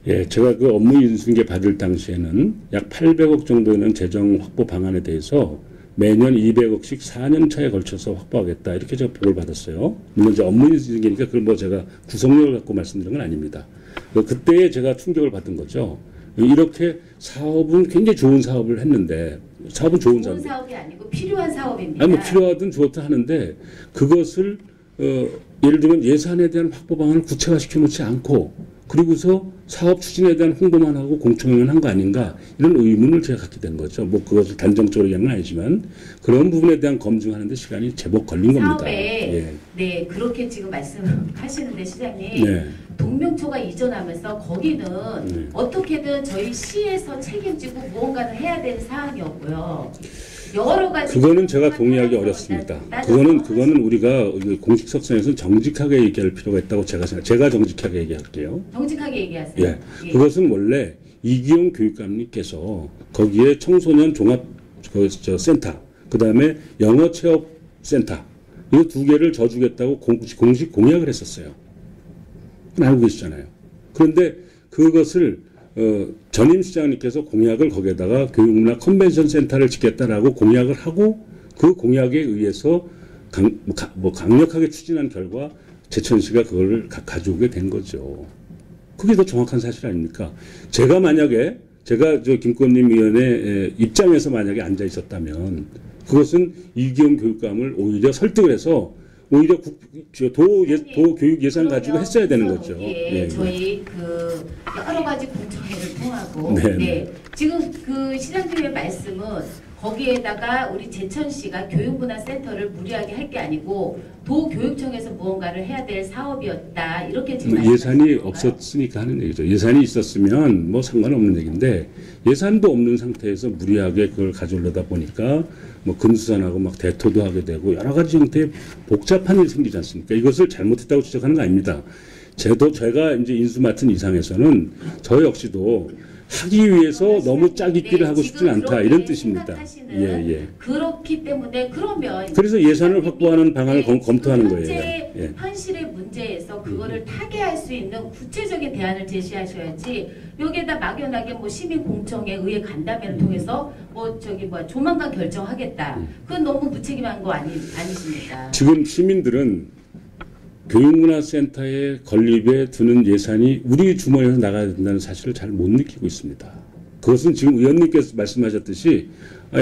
예, 제가 그 업무 인수인계 받을 당시에는 약 800억 정도 되는 재정 확보 방안에 대해서 매년 200억씩 4년 차에 걸쳐서 확보하겠다 이렇게 제가 보고를 받았어요. 물론 이제 업무 인수인계니까 그걸 뭐 제가 구성력을 갖고 말씀드린 건 아닙니다. 그때 제가 충격을 받은 거죠. 이렇게 사업은 굉장히 좋은 사업을 했는데 사업은 좋은 사업이 아니고 필요한 사업입니다. 아니 뭐 필요하든 좋다 하는데 그것을 예를 들면 예산에 대한 확보 방안을 구체화시켜 놓지 않고 그리고서 사업 추진에 대한 홍보만 하고 공청회만 한 거 아닌가 이런 의문을 제가 갖게 된 거죠. 뭐 그것을 단정적으로 얘기는 아니지만 그런 부분에 대한 검증하는 데 시간이 제법 걸린 겁니다. 사업에 예. 네 그렇게 지금 말씀하시는데 시장님 네. 동명초가 이전하면서 거기는 네. 어떻게든 저희 시에서 책임지고 무언가를 해야 되는 사항이었고요. 여러 가지 그거는 제가 동의하기 어렵습니다. 그거는 우리가 공식 석상에서 정직하게 얘기할 필요가 있다고 제가 정직하게 얘기할게요. 정직하게 얘기하세요. 예. 그것은 원래 이기용 교육감님께서 거기에 청소년 종합 센터, 그다음에 영어 체험 센터 이 두 개를 져주겠다고 공식 공약을 했었어요. 알고 계시잖아요. 그런데 그것을 전임 시장님께서 공약을 거기에다가 교육문화 컨벤션 센터를 짓겠다라고 공약을 하고 그 공약에 의해서 강력하게 추진한 결과 제천시가 그걸 가져오게 된 거죠. 그게 더 정확한 사실 아닙니까? 제가 김건림 위원의 입장에서 만약에 앉아 있었다면 그것은 이기용 교육감을 오히려 설득을 해서 오히려 도 교육 예산 가지고 했어야 되는 거죠. 예, 저희 그 여러 가지 공청회를 통하고 네. 네. 지금 그 시장님의 말씀은 거기에다가 우리 제천시가 교육문화센터를 무리하게 할 게 아니고 도교육청에서 무언가를 해야 될 사업이었다 이렇게 지금 예산이 없었으니까 하는 얘기죠. 예산이 있었으면 뭐 상관없는 얘기인데 예산도 없는 상태에서 무리하게 그걸 가져오려다 보니까 뭐 근수산하고 막 대토도 하게 되고 여러 가지 형태의 복잡한 일이 생기지 않습니까? 이것을 잘못했다고 지적하는 거 아닙니다. 제가 이제 인수 맡은 이상에서는 저 역시도 하기 위해서 너무 짜깁기를 하고 싶지는 않다 이런 뜻입니다. 예. 그렇기 때문에 그러면 그래서 예산을 확보하는 방안을 검토하는 거예요. 현재 예. 현실의 문제에서 그거를 타개할 수 있는 구체적인 대안을 제시하셔야지 여기에다 막연하게 뭐 시민 공청회 의회 간담회를 통해서 조만간 결정하겠다. 그건 너무 무책임한 거 아니십니까? 지금 시민들은 교육문화센터의 건립에 드는 예산이 우리 주머니에서 나가야 된다는 사실을 잘 못 느끼고 있습니다. 그것은 지금 의원님께서 말씀하셨듯이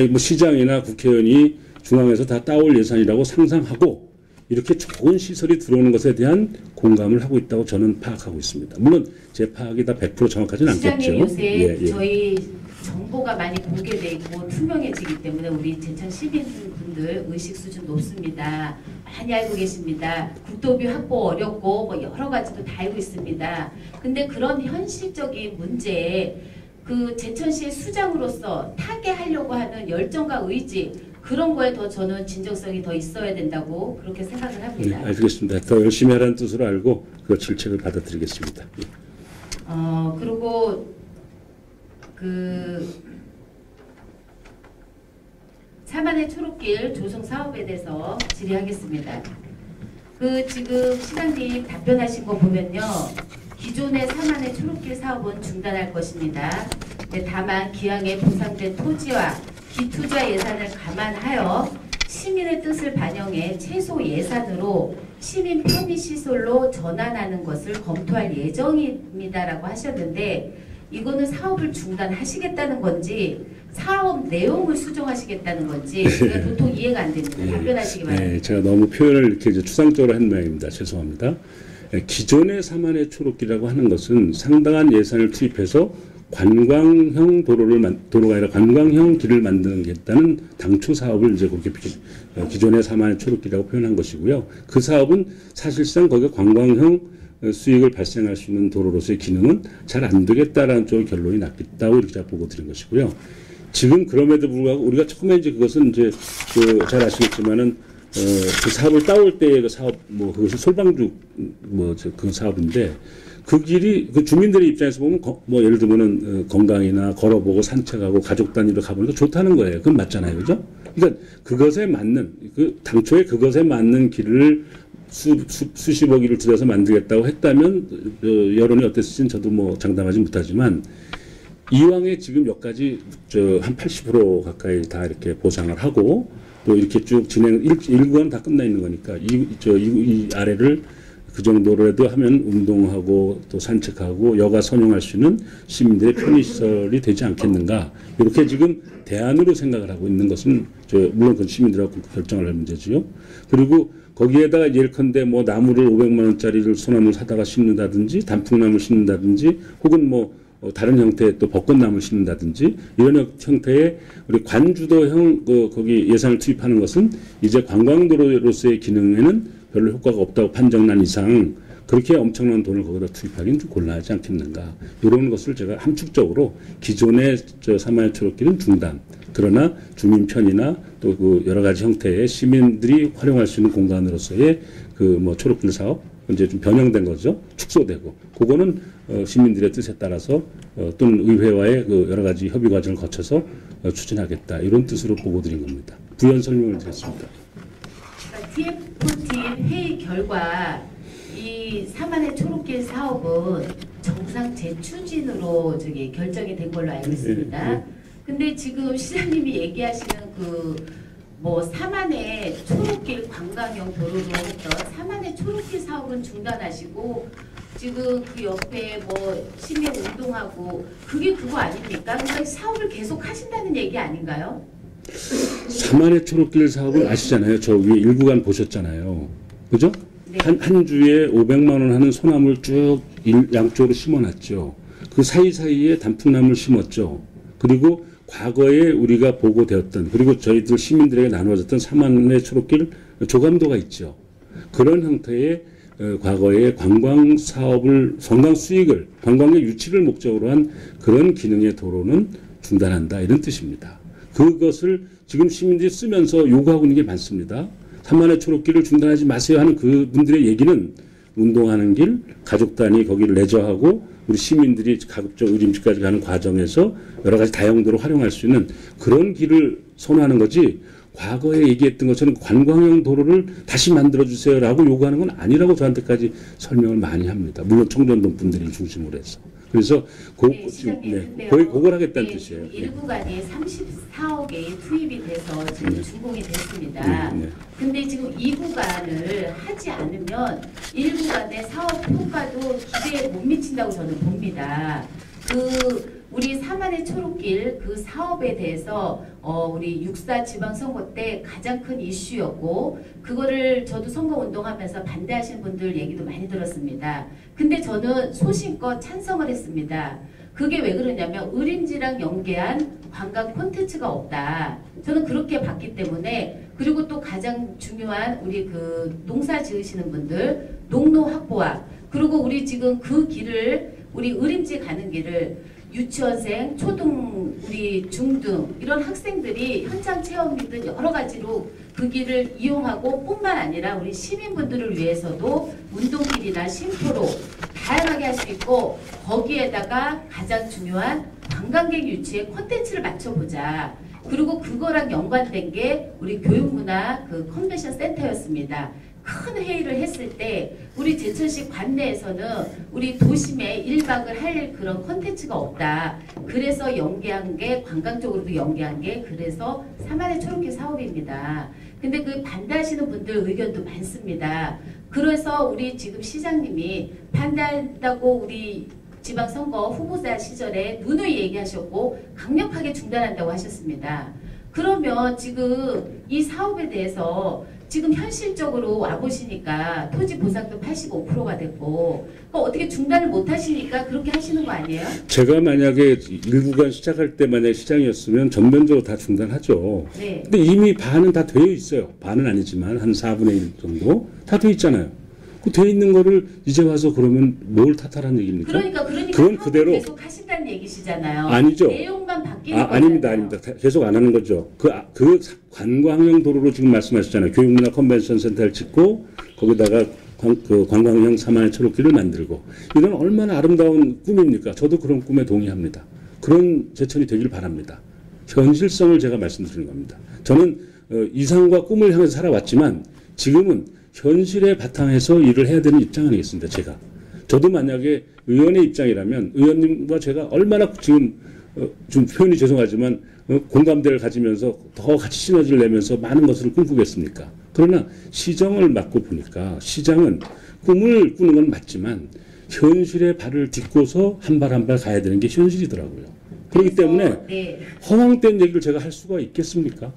뭐 시장이나 국회의원이 중앙에서 다 따올 예산이라고 상상하고 이렇게 좋은 시설이 들어오는 것에 대한 공감을 하고 있다고 저는 파악하고 있습니다. 물론 제 파악이 다 100% 정확하지는 않겠죠. 시장님 요새 예. 저희 정보가 많이 공개돼 있고 투명해지기 때문에 우리 제천 시민분들 의식 수준 높습니다. 많이 알고 계십니다. 국도비 확보 어렵고 뭐 여러 가지도 다 알고 있습니다. 근데 그런 현실적인 문제에 그 제천시의 수장으로서 타개하려고 하는 열정과 의지 그런 거에 더 저는 진정성이 더 있어야 된다고 그렇게 생각을 합니다. 네, 알겠습니다. 더 열심히 하라는 뜻으로 알고 그 질책을 받아들이겠습니다. 그리고 그 사만의 초록길 조성 사업에 대해서 질의하겠습니다. 그 지금 시장님 답변하신 거 보면요. 기존의 사만의 초록길 사업은 중단할 것입니다. 다만 기왕에 보상된 토지와 기투자 예산을 감안하여 시민의 뜻을 반영해 최소 예산으로 시민 편의 시설로 전환하는 것을 검토할 예정입니다라고 하셨는데 이거는 사업을 중단하시겠다는 건지 사업 내용을 수정하시겠다는 건지 제가 도통 이해가 안 됩니다. 답변하시기 바랍니다. 네, 제가 너무 표현을 이렇게 이제 추상적으로 한 모양입니다. 죄송합니다. 기존의 사만의 초록길이라고 하는 것은 상당한 예산을 투입해서 관광형 도로가 아니라 관광형 길을 만들겠다는 당초 사업을 이제 그렇게 기존의 사만의 초록길이라고 표현한 것이고요. 그 사업은 사실상 거기에 관광형 수익을 발생할 수 있는 도로로서의 기능은 잘 안 되겠다라는 쪽의 결론이 났겠다고 이렇게 제가 보고 드린 것이고요. 지금 그럼에도 불구하고 우리가 처음에 이제 그것은 이제 잘 아시겠지만은 그 사업을 따올 때의 그 사업 그것이 솔방죽 그 사업인데 그 길이 그 주민들의 입장에서 보면 예를 들면은 건강이나 걸어보고 산책하고 가족 단위로 가보니까 좋다는 거예요. 그건 맞잖아요, 그죠? 그러니까 그것에 맞는 당초에 그것에 맞는 길을 수십억을 들여서 만들겠다고 했다면 여론이 어땠을지는 저도 장담하지 못하지만 이왕에 지금 여기까지 한 80% 가까이 다 이렇게 보상을 하고 또 이렇게 쭉 진행 1구간 다 끝나 있는 거니까 이 아래를 그 정도로라도 하면 운동하고 또 산책하고 여가 선용할 수 있는 시민들의 편의시설이 되지 않겠는가 이렇게 지금 대안으로 생각을 하고 있는 것은 물론 그 시민들하고 결정을 할 문제지요. 그리고 거기에다가 예컨대 나무를 500만 원짜리를 소나무를 사다가 심는다든지 단풍나무를 심는다든지 혹은 다른 형태의 또 벚꽃나무를 심는다든지 이런 형태의 우리 관주도형 거기 예산을 투입하는 것은 이제 관광도로로서의 기능에는 별로 효과가 없다고 판정난 이상 그렇게 엄청난 돈을 거기다 투입하기는 좀 곤란하지 않겠는가 이런 것을 제가 함축적으로 기존의 사마의 초록길은 중단 그러나 주민 편의나 또 그 여러 가지 형태의 시민들이 활용할 수 있는 공간으로서의 초록길 사업 이제 좀 변형된 거죠. 축소되고 그거는 시민들의 뜻에 따라서 또는 의회와의 여러 가지 협의 과정을 거쳐서 추진하겠다 이런 뜻으로 보고 드린 겁니다. 부연 설명을 드렸습니다. TF팀 회의 결과 이 사만의 초록길 사업은 정상 재추진으로 결정이 된 걸로 알고 있습니다. 근데 지금 시장님이 얘기하시는 사만의 초록길 관광형 도로로 했던 사만의 초록길 사업은 중단하시고 지금 그 옆에 시민 운동하고 그게 그거 아닙니까? 그러니까 사업을 계속 하신다는 얘기 아닌가요? 사만의 초록길 사업을 아시잖아요. 저 위에 1구간 보셨잖아요. 그죠? 네. 한 주에 500만 원 하는 소나무를 쭉 양쪽으로 심어놨죠. 그 사이사이에 단풍나무를 심었죠. 그리고 과거에 우리가 보고되었던 그리고 저희들 시민들에게 나누어졌던 사만의 초록길 조감도가 있죠. 그런 형태의 과거의 관광 사업을 관광 수익을 관광의 유치를 목적으로 한 그런 기능의 도로는 중단한다 이런 뜻입니다. 그것을 지금 시민들이 쓰면서 요구하고 있는 게 많습니다. 사만의 초록길을 중단하지 마세요 하는 그분들의 얘기는 운동하는 길, 가족 단위 거기를 레저하고 우리 시민들이 가급적 의림지까지 가는 과정에서 여러 가지 다용도로 활용할 수 있는 그런 길을 선호하는 거지 과거에 얘기했던 것처럼 관광형 도로를 다시 만들어주세요라고 요구하는 건 아니라고 저한테까지 설명을 많이 합니다. 물론 청년동 분들이 중심으로 해서. 그래서 거의 그걸 하겠다는 뜻이에요. 1구간이 34억에 투입이 돼서 지금 준공이 됐습니다. 근데 지금 2구간을 하지 않으면 1구간의 사업 효과도 기대에 못 미친다고 저는 봅니다. 우리 사만의 초록길 그 사업에 대해서 우리 6.4 지방선거 때 가장 큰 이슈였고 그거를 저도 선거운동하면서 반대하시는 분들 얘기도 많이 들었습니다. 근데 저는 소신껏 찬성을 했습니다. 그게 왜 그러냐면 의림지랑 연계한 관광 콘텐츠가 없다. 저는 그렇게 봤기 때문에 그리고 또 가장 중요한 우리 농사 지으시는 분들 농로 확보와 그리고 우리 지금 그 길을 우리 의림지 가는 길을 유치원생, 초등, 우리 중등 이런 학생들이 현장 체험이든 여러 가지로 그 길을 이용하고 뿐만 아니라 우리 시민분들을 위해서도 운동길이나 쉼터로 다양하게 할 수 있고 거기에다가 가장 중요한 관광객 유치의 콘텐츠를 맞춰보자. 그리고 그거랑 연관된 게 우리 교육문화 컨벤션 센터였습니다. 큰 회의를 했을 때 우리 제천시 관내에서는 우리 도심에 1박을 할 그런 콘텐츠가 없다. 그래서 연계한 게 관광 쪽으로도 연계한 게 그래서 사만의 초록길 사업입니다. 근데 그 반대하시는 분들 의견도 많습니다. 그래서 우리 지금 시장님이 반대한다고 우리 지방선거 후보자 시절에 누누이 얘기하셨고 강력하게 중단한다고 하셨습니다. 그러면 지금 이 사업에 대해서 지금 현실적으로 와보시니까 토지 보상도 85%가 됐고 어떻게 중단을 못 하시니까 그렇게 하시는 거 아니에요? 제가 만약에 일구간 시작할 때 만약에 시장이었으면 전면적으로 다 중단하죠. 네. 근데 이미 반은 다 되어 있어요. 반은 아니지만 한 4분의 1 정도 다 되어 있잖아요. 그 되어 있는 거를 이제 와서 그러면 뭘 탓하라는 얘기입니까? 그러니까 그건 그대로 계속 하신다는 얘기시잖아요. 아니죠. 내용만 바뀌는 거잖아요. 아닙니다. 계속 안 하는 거죠. 그 관광형 도로로 지금 말씀하셨잖아요. 교육문화 컨벤션 센터를 짓고 거기다가 관광형 사만의 초록길을 만들고 이건 얼마나 아름다운 꿈입니까? 저도 그런 꿈에 동의합니다. 그런 제천이 되길 바랍니다. 현실성을 제가 말씀드리는 겁니다. 저는 이상과 꿈을 향해서 살아왔지만 지금은 현실의 바탕에서 일을 해야 되는 입장 아니겠습니까? 저도 만약에 의원의 입장이라면 의원님과 제가 얼마나 지금 좀 표현이 죄송하지만 공감대를 가지면서 더 같이 시너지를 내면서 많은 것을 꿈꾸겠습니까? 그러나 시정을 맡고 보니까 시장은 꿈을 꾸는 건 맞지만 현실에 발을 딛고서 한 발 한 발 가야 되는 게 현실이더라고요. 그렇기 때문에 네. 허황된 얘기를 제가 할 수가 있겠습니까?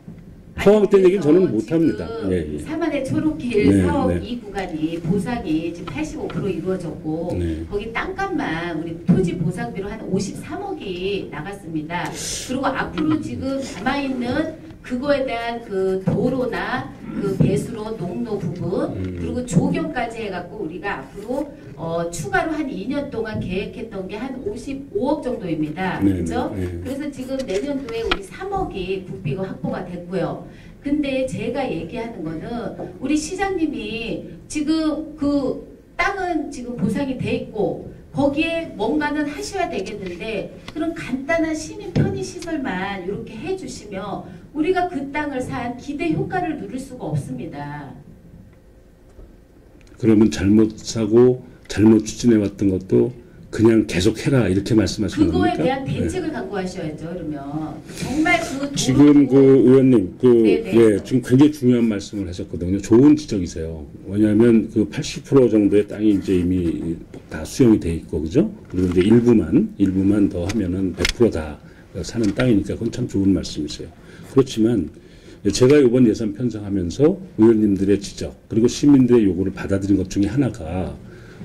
허황된 얘기는 저는 못합니다. 예. 사만의 초록길 네, 사업 네. 이 구간이 보상이 지금 85% 이루어졌고 네. 거기 땅값만 우리 토지 보상비로 한 53억이 나갔습니다. 그리고 앞으로 지금 남아있는 그거에 대한 그 도로나 그 배수로 농로 부분 그리고 조경까지 해갖고 우리가 앞으로 추가로 한 2년 동안 계획했던 게 한 55억 정도입니다. 네, 그렇죠? 네. 그래서 지금 내년도에 우리 3억이 국비가 확보가 됐고요. 근데 제가 얘기하는 거는 우리 시장님이 지금 그 땅은 지금 보상이 돼 있고 거기에 뭔가는 하셔야 되겠는데 그런 간단한 시민 편의시설만 이렇게 해주시면 우리가 그 땅을 산 기대 효과를 누릴 수가 없습니다. 그러면 잘못 사고 잘못 추진해왔던 것도 그냥 계속해라 이렇게 말씀하시는 겁니까? 그거에 대한 대책을 갖고 하셔야죠. 그러면 정말 그 지금 그 의원님 네네. 지금 굉장히 중요한 말씀을 하셨거든요. 좋은 지적이세요. 왜냐하면 그 80% 정도의 땅이 이제 이미 다 수용이 돼 있고 그죠? 그리고 이제 일부만 더 하면은 100%다 사는 땅이니까 그건 참 좋은 말씀이세요. 그렇지만 제가 이번 예산 편성하면서 의원님들의 지적 그리고 시민들의 요구를 받아들인 것 중에 하나가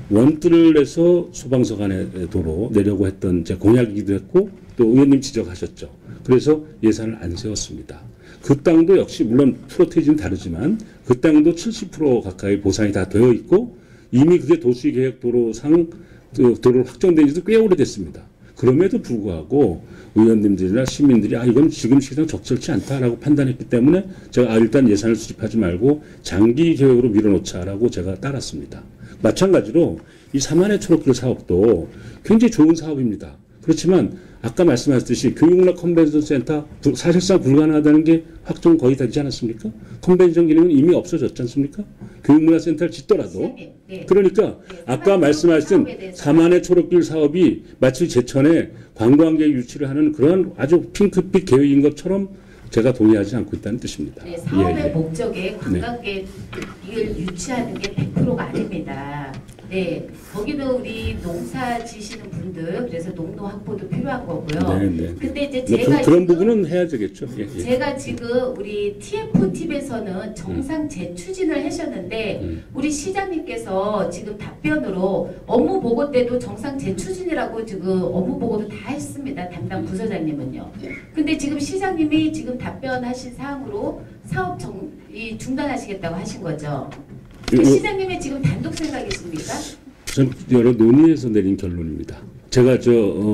원뜰을 내서 소방서 간의 도로 내려고 했던 제 공약이기도 했고 또 의원님 지적하셨죠. 그래서 예산을 안 세웠습니다. 그 땅도 역시 물론 프로테이지는 다르지만 그 땅도 70% 가까이 보상이 다 되어 있고 이미 그게 도시계획도로상 도로 확정된 지도 꽤 오래됐습니다. 그럼에도 불구하고 의원님들이나 시민들이 이건 지금 시장 적절치 않다라고 판단했기 때문에 제가 일단 예산을 수집하지 말고 장기 계획으로 밀어놓자라고 제가 따랐습니다. 마찬가지로 이 사만의 초록길 사업도 굉장히 좋은 사업입니다. 그렇지만 아까 말씀하셨듯이 교육문화 컨벤션 센터 사실상 불가능하다는 게 확정 거의 되지 않았습니까? 컨벤션 기능은 이미 없어졌지 않습니까? 교육문화 센터를 짓더라도 네. 그러니까 아까 말씀하신 사만의 초록길 사업이 마치 제천에 관광객 유치를 하는 그런 아주 핑크빛 계획인 것처럼 제가 동의하지 않고 있다는 뜻입니다. 네, 사업의 목적에 관광객을 유치하는 게 100%가 아닙니다. 네, 거기도 우리 농사 지시는 분들 그래서 농로 확보도 필요한 거고요. 네. 근데 이제 제가 그런 부분은 해야 되겠죠. 제가 지금 우리 TFTV에서는 정상 재추진을 하셨는데 우리 시장님께서 지금 답변으로 업무 보고 때도 정상 재추진이라고 지금 업무 보고도 다 했습니다. 담당 부서장님은요. 근데 지금 시장님이 지금 답변하신 사항으로 사업 중단하시겠다고 하신 거죠. 시장님의 지금 단독 생각이십니까? 전 여러 논의에서 내린 결론입니다. 제가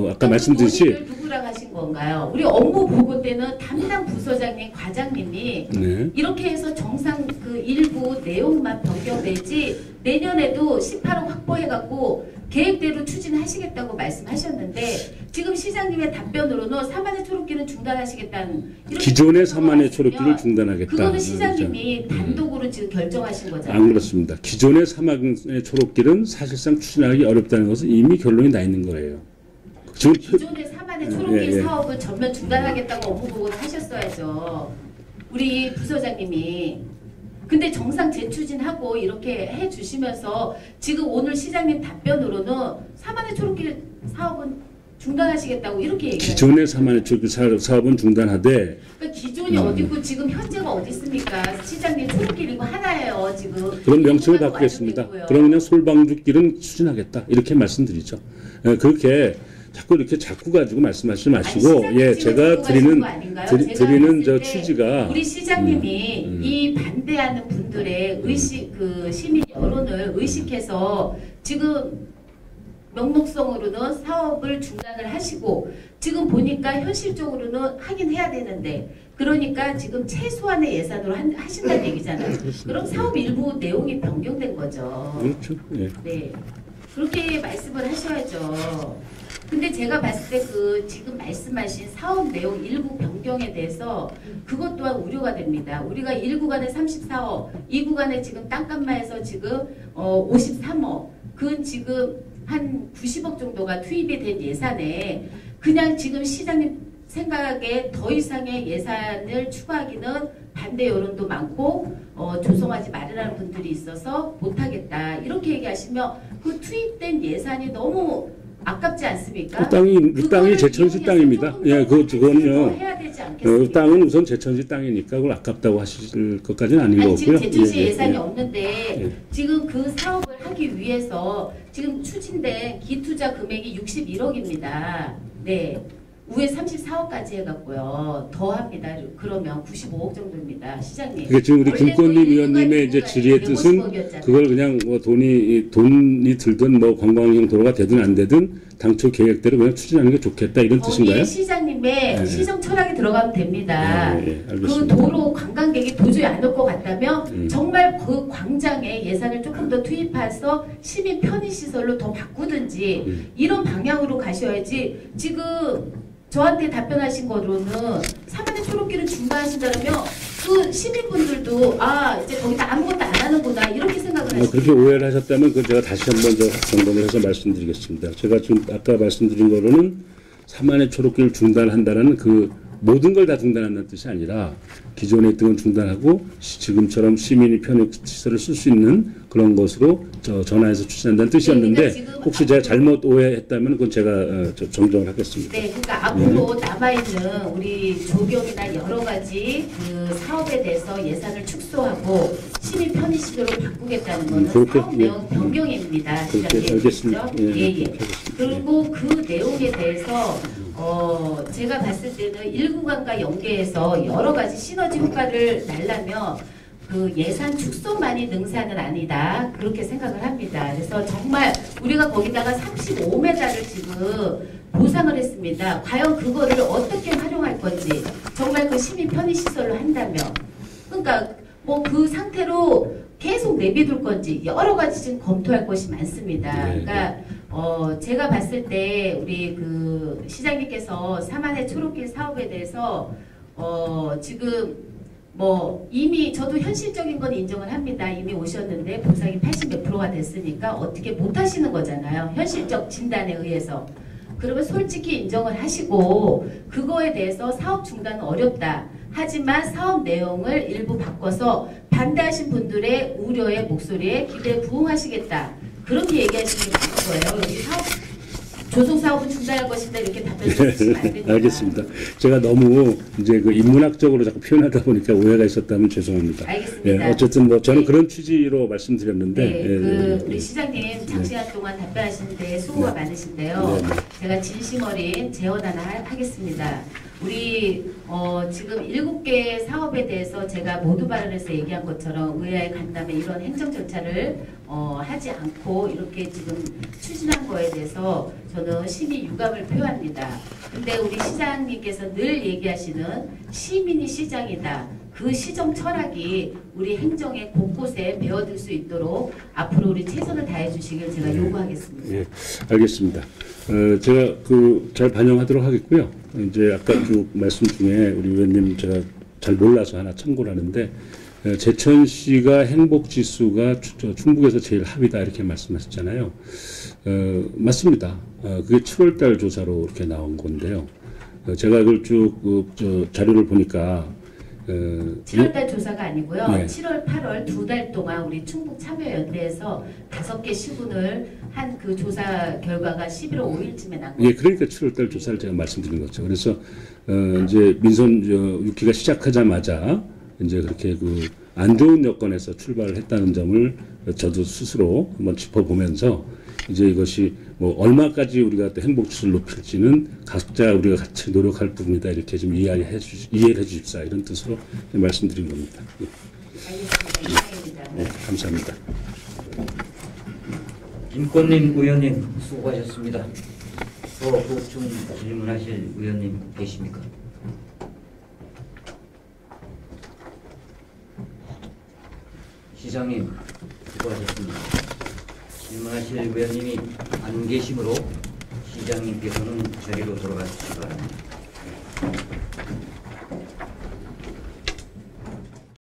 아까 말씀드렸듯이 논의를 누구랑 하신 건가요? 우리 업무 보고 때는 담당 부서장님, 과장님이 이렇게 해서 정상 그 일부 내용만 변경되지 내년에도 18억 확보해갖고 계획대로 추진하시겠다고 말씀하셨는데 지금 시장님의 답변으로는 4만의 초록길은 중단하시겠다는 이렇게 기존의 4만의 말씀하시면 초록길을 중단하겠다. 그거는 시장님이 단독으로 지금 결정하신 거잖아요. 안 그렇습니다. 기존의 4만의 초록길은 사실상 추진하기 어렵다는 것은 이미 결론이 나 있는 거예요. 지금 기존의 4만의 초록길 예. 사업을 전면 중단하겠다고 업무 보고를 하셨어야죠. 우리 부서장님이. 근데 정상 재추진하고 이렇게 해주시면서 지금 오늘 시장님 답변으로는 4만의 초록길 사업은 중단하시겠다고 이렇게 얘기해요. 기존의 4만의 초록길 사업은 중단하되 그러니까 기존이 어디고 지금 현재가 어디 있습니까? 시장님 초록길 이거 하나예요 지금. 그런 명칭을 이거만 바꾸겠습니다. 완성됐고요. 그럼 그냥 솔방죽길은 추진하겠다 이렇게 말씀드리죠. 그렇게 자꾸 이렇게 자꾸 가지고 말씀하시지 마시고 아니, 예 시장님 제가 지금 가지고 거 아닌가요? 제가 드리는 봤을 저 때 취지가 우리 시장님이 이 반대하는 분들의 의식 그 시민 여론을 의식해서 지금 명목성으로는 사업을 중단을 하시고 지금 보니까 현실적으로는 하긴 해야 되는데 그러니까 지금 최소한의 예산으로 하신다는 얘기잖아요. 그럼 사업 일부 내용이 변경된 거죠. 그렇죠. 예. 네. 그렇게 말씀을 하셔야죠. 근데 제가 봤을 때 그 지금 말씀하신 사업 내용 일부 변경에 대해서 그것 또한 우려가 됩니다. 우리가 1구간에 34억, 2구간에 지금 땅값마에서 지금 53억, 그건 지금 한 90억 정도가 투입이 된 예산에 그냥 지금 시장님 생각에 더 이상의 예산을 추가하기는 반대 여론도 많고 조성하지 말으라는 분들이 있어서 못하겠다 이렇게 얘기하시면 그 투입된 예산이 너무 아깝지 않습니까? 그 땅이 제천시 땅입니다. 예, 그건요. 해야 되지 않겠습니까? 그 땅은 우선 제천시 땅이니까 그걸 아깝다고 하실 것까지는 아닌 아니, 거고요. 지금 제천시 예, 예, 예산이 예. 없는데 예. 지금 그 사업을 하기 위해서 지금 추진된 기투자 금액이 61억입니다. 네. 우에 34억까지 해갖고요. 더 합니다. 그러면 95억 정도입니다. 시장님. 그러니까 지금 우리 원래 김권님 또 의원님의 이제 질의의 뜻은 50억이었잖아요. 그걸 그냥 뭐 돈이 들든 뭐 관광형 도로가 되든 안 되든 당초 계획대로 그냥 추진하는 게 좋겠다 이런 뜻인가요? 거기에 시장님의 네. 시정 철학이 들어가면 됩니다. 네, 그 알겠습니다. 도로 관광객이 도저히 안 올 것 같다면 정말 그 광장에 예산을 조금 더 투입해서 시민 편의시설로 더 바꾸든지 이런 방향으로 가셔야지 지금 저한테 답변하신 거로는 4만의 초록길을 중단하신다면 그 시민분들도 아 이제 거기다 아무것도 안 하는구나 이렇게 생각을 하시죠. 그렇게 오해를 하셨다면 그 제가 다시 한번 점검을 해서 말씀드리겠습니다. 제가 지금 아까 말씀드린 거로는 4만의 초록길을 중단한다는 그 모든 걸 다 중단한다는 뜻이 아니라 기존에 있던 건 중단하고 지금처럼 시민이 편의시설을 쓸 수 있는 그런 것으로 전환해서 추진한다는 뜻이었는데 그러니까 혹시 제가 잘못 오해했다면 그건 제가 정정을 하겠습니다. 네, 그러니까 앞으로 남아있는 우리 조경이나 여러 가지 그 사업에 대해서 예산을 축소하고 시민 편의시설로 바꾸겠다는 거는 그렇게, 사업 내용 변경입니다. 그렇게 시장님. 알겠습니다. 그렇죠? 예, 예, 예. 알겠습니다. 그리고 그 내용에 대해서 제가 봤을 때는 1구간과 연계해서 여러 가지 시너지 효과를 내려면 그 예산 축소만이 능사는 아니다 그렇게 생각을 합니다. 그래서 정말 우리가 거기다가 35m를 지금 보상을 했습니다. 과연 그거를 어떻게 활용할 건지 정말 그 시민 편의시설로 한다면 그러니까 뭐 그 상태로 계속 내비둘 건지 여러 가지 지금 검토할 것이 많습니다. 네, 그러니까 제가 봤을 때 우리 그 시장님께서 4만의 초록길 사업에 대해서 지금 뭐 이미 저도 현실적인 건 인정을 합니다. 이미 오셨는데 보상이 80몇 프로가 됐으니까 어떻게 못 하시는 거잖아요. 현실적 진단에 의해서. 그러면 솔직히 인정을 하시고 그거에 대해서 사업 중단은 어렵다. 하지만 사업 내용을 일부 바꿔서 반대하신 분들의 우려의 목소리에 기대에 부응하시겠다. 그렇게 얘기하시는 게 맞는 거예요. 여기 사업 조성사업은 중단할 것이다 이렇게 답변을 주시면 안 됩니다. 알겠습니다. 제가 너무 이제 그 인문학적으로 자꾸 표현하다 보니까 오해가 있었다면 죄송합니다. 알겠습니다. 예, 어쨌든 뭐 저는 네. 그런 취지로 말씀드렸는데 네, 예, 우리 시장님 장시간 동안 답변하시는데 수고가 많으신데요. 네. 제가 진심 어린 제언 하나 하겠습니다. 우리 지금 7개 사업에 대해서 제가 모두 발언해서 얘기한 것처럼 의회에 간다면 이런 행정 절차를 하지 않고 이렇게 지금 추진한 거에 대해서 저는 심히 유감을 표합니다. 근데 우리 시장님께서 늘 얘기하시는 시민이 시장이다. 그 시정 철학이 우리 행정의 곳곳에 배어들 수 있도록 앞으로 우리 최선을 다해 주시길 제가 요구하겠습니다. 예, 알겠습니다. 제가 잘 반영하도록 하겠고요. 이제 아까 쭉 말씀 중에 우리 의원님 제가 잘 몰라서 하나 참고를 하는데 제천 씨가 행복 지수가 충북에서 제일 하위다 이렇게 말씀하셨잖아요. 맞습니다. 그게 7월달 조사로 이렇게 나온 건데요. 제가 그걸 쭉 자료를 보니까 7월달 조사가 아니고요. 네. 7월, 8월 2달 동안 우리 충북 참여연대에서 5개 시군을 한 그 조사 결과가 11월 5일쯤에 난 거예요. 예, 그러니까 7월달 조사를 제가 말씀드린 거죠. 그래서 이제 민선 6기가 시작하자마자 이제 그렇게 안 좋은 여건에서 출발을 했다는 점을 저도 스스로 한번 짚어보면서 이제 이것이 뭐 얼마까지 우리가 또 행복지수를 높일지는 각자 우리가 같이 노력할 부분이다 이렇게 좀 이해를 해주십사 이런 뜻으로 말씀드린 겁니다. 예. 알겠습니다. 이상입니다. 네, 감사합니다. 김권님 의원님 수고하셨습니다. 더 보충 질문하실 의원님 계십니까? 시장님 수고하셨습니다. 질문하실 의원님이 안 계시므로 시장님께서는 자리로 돌아가시기 바랍니다.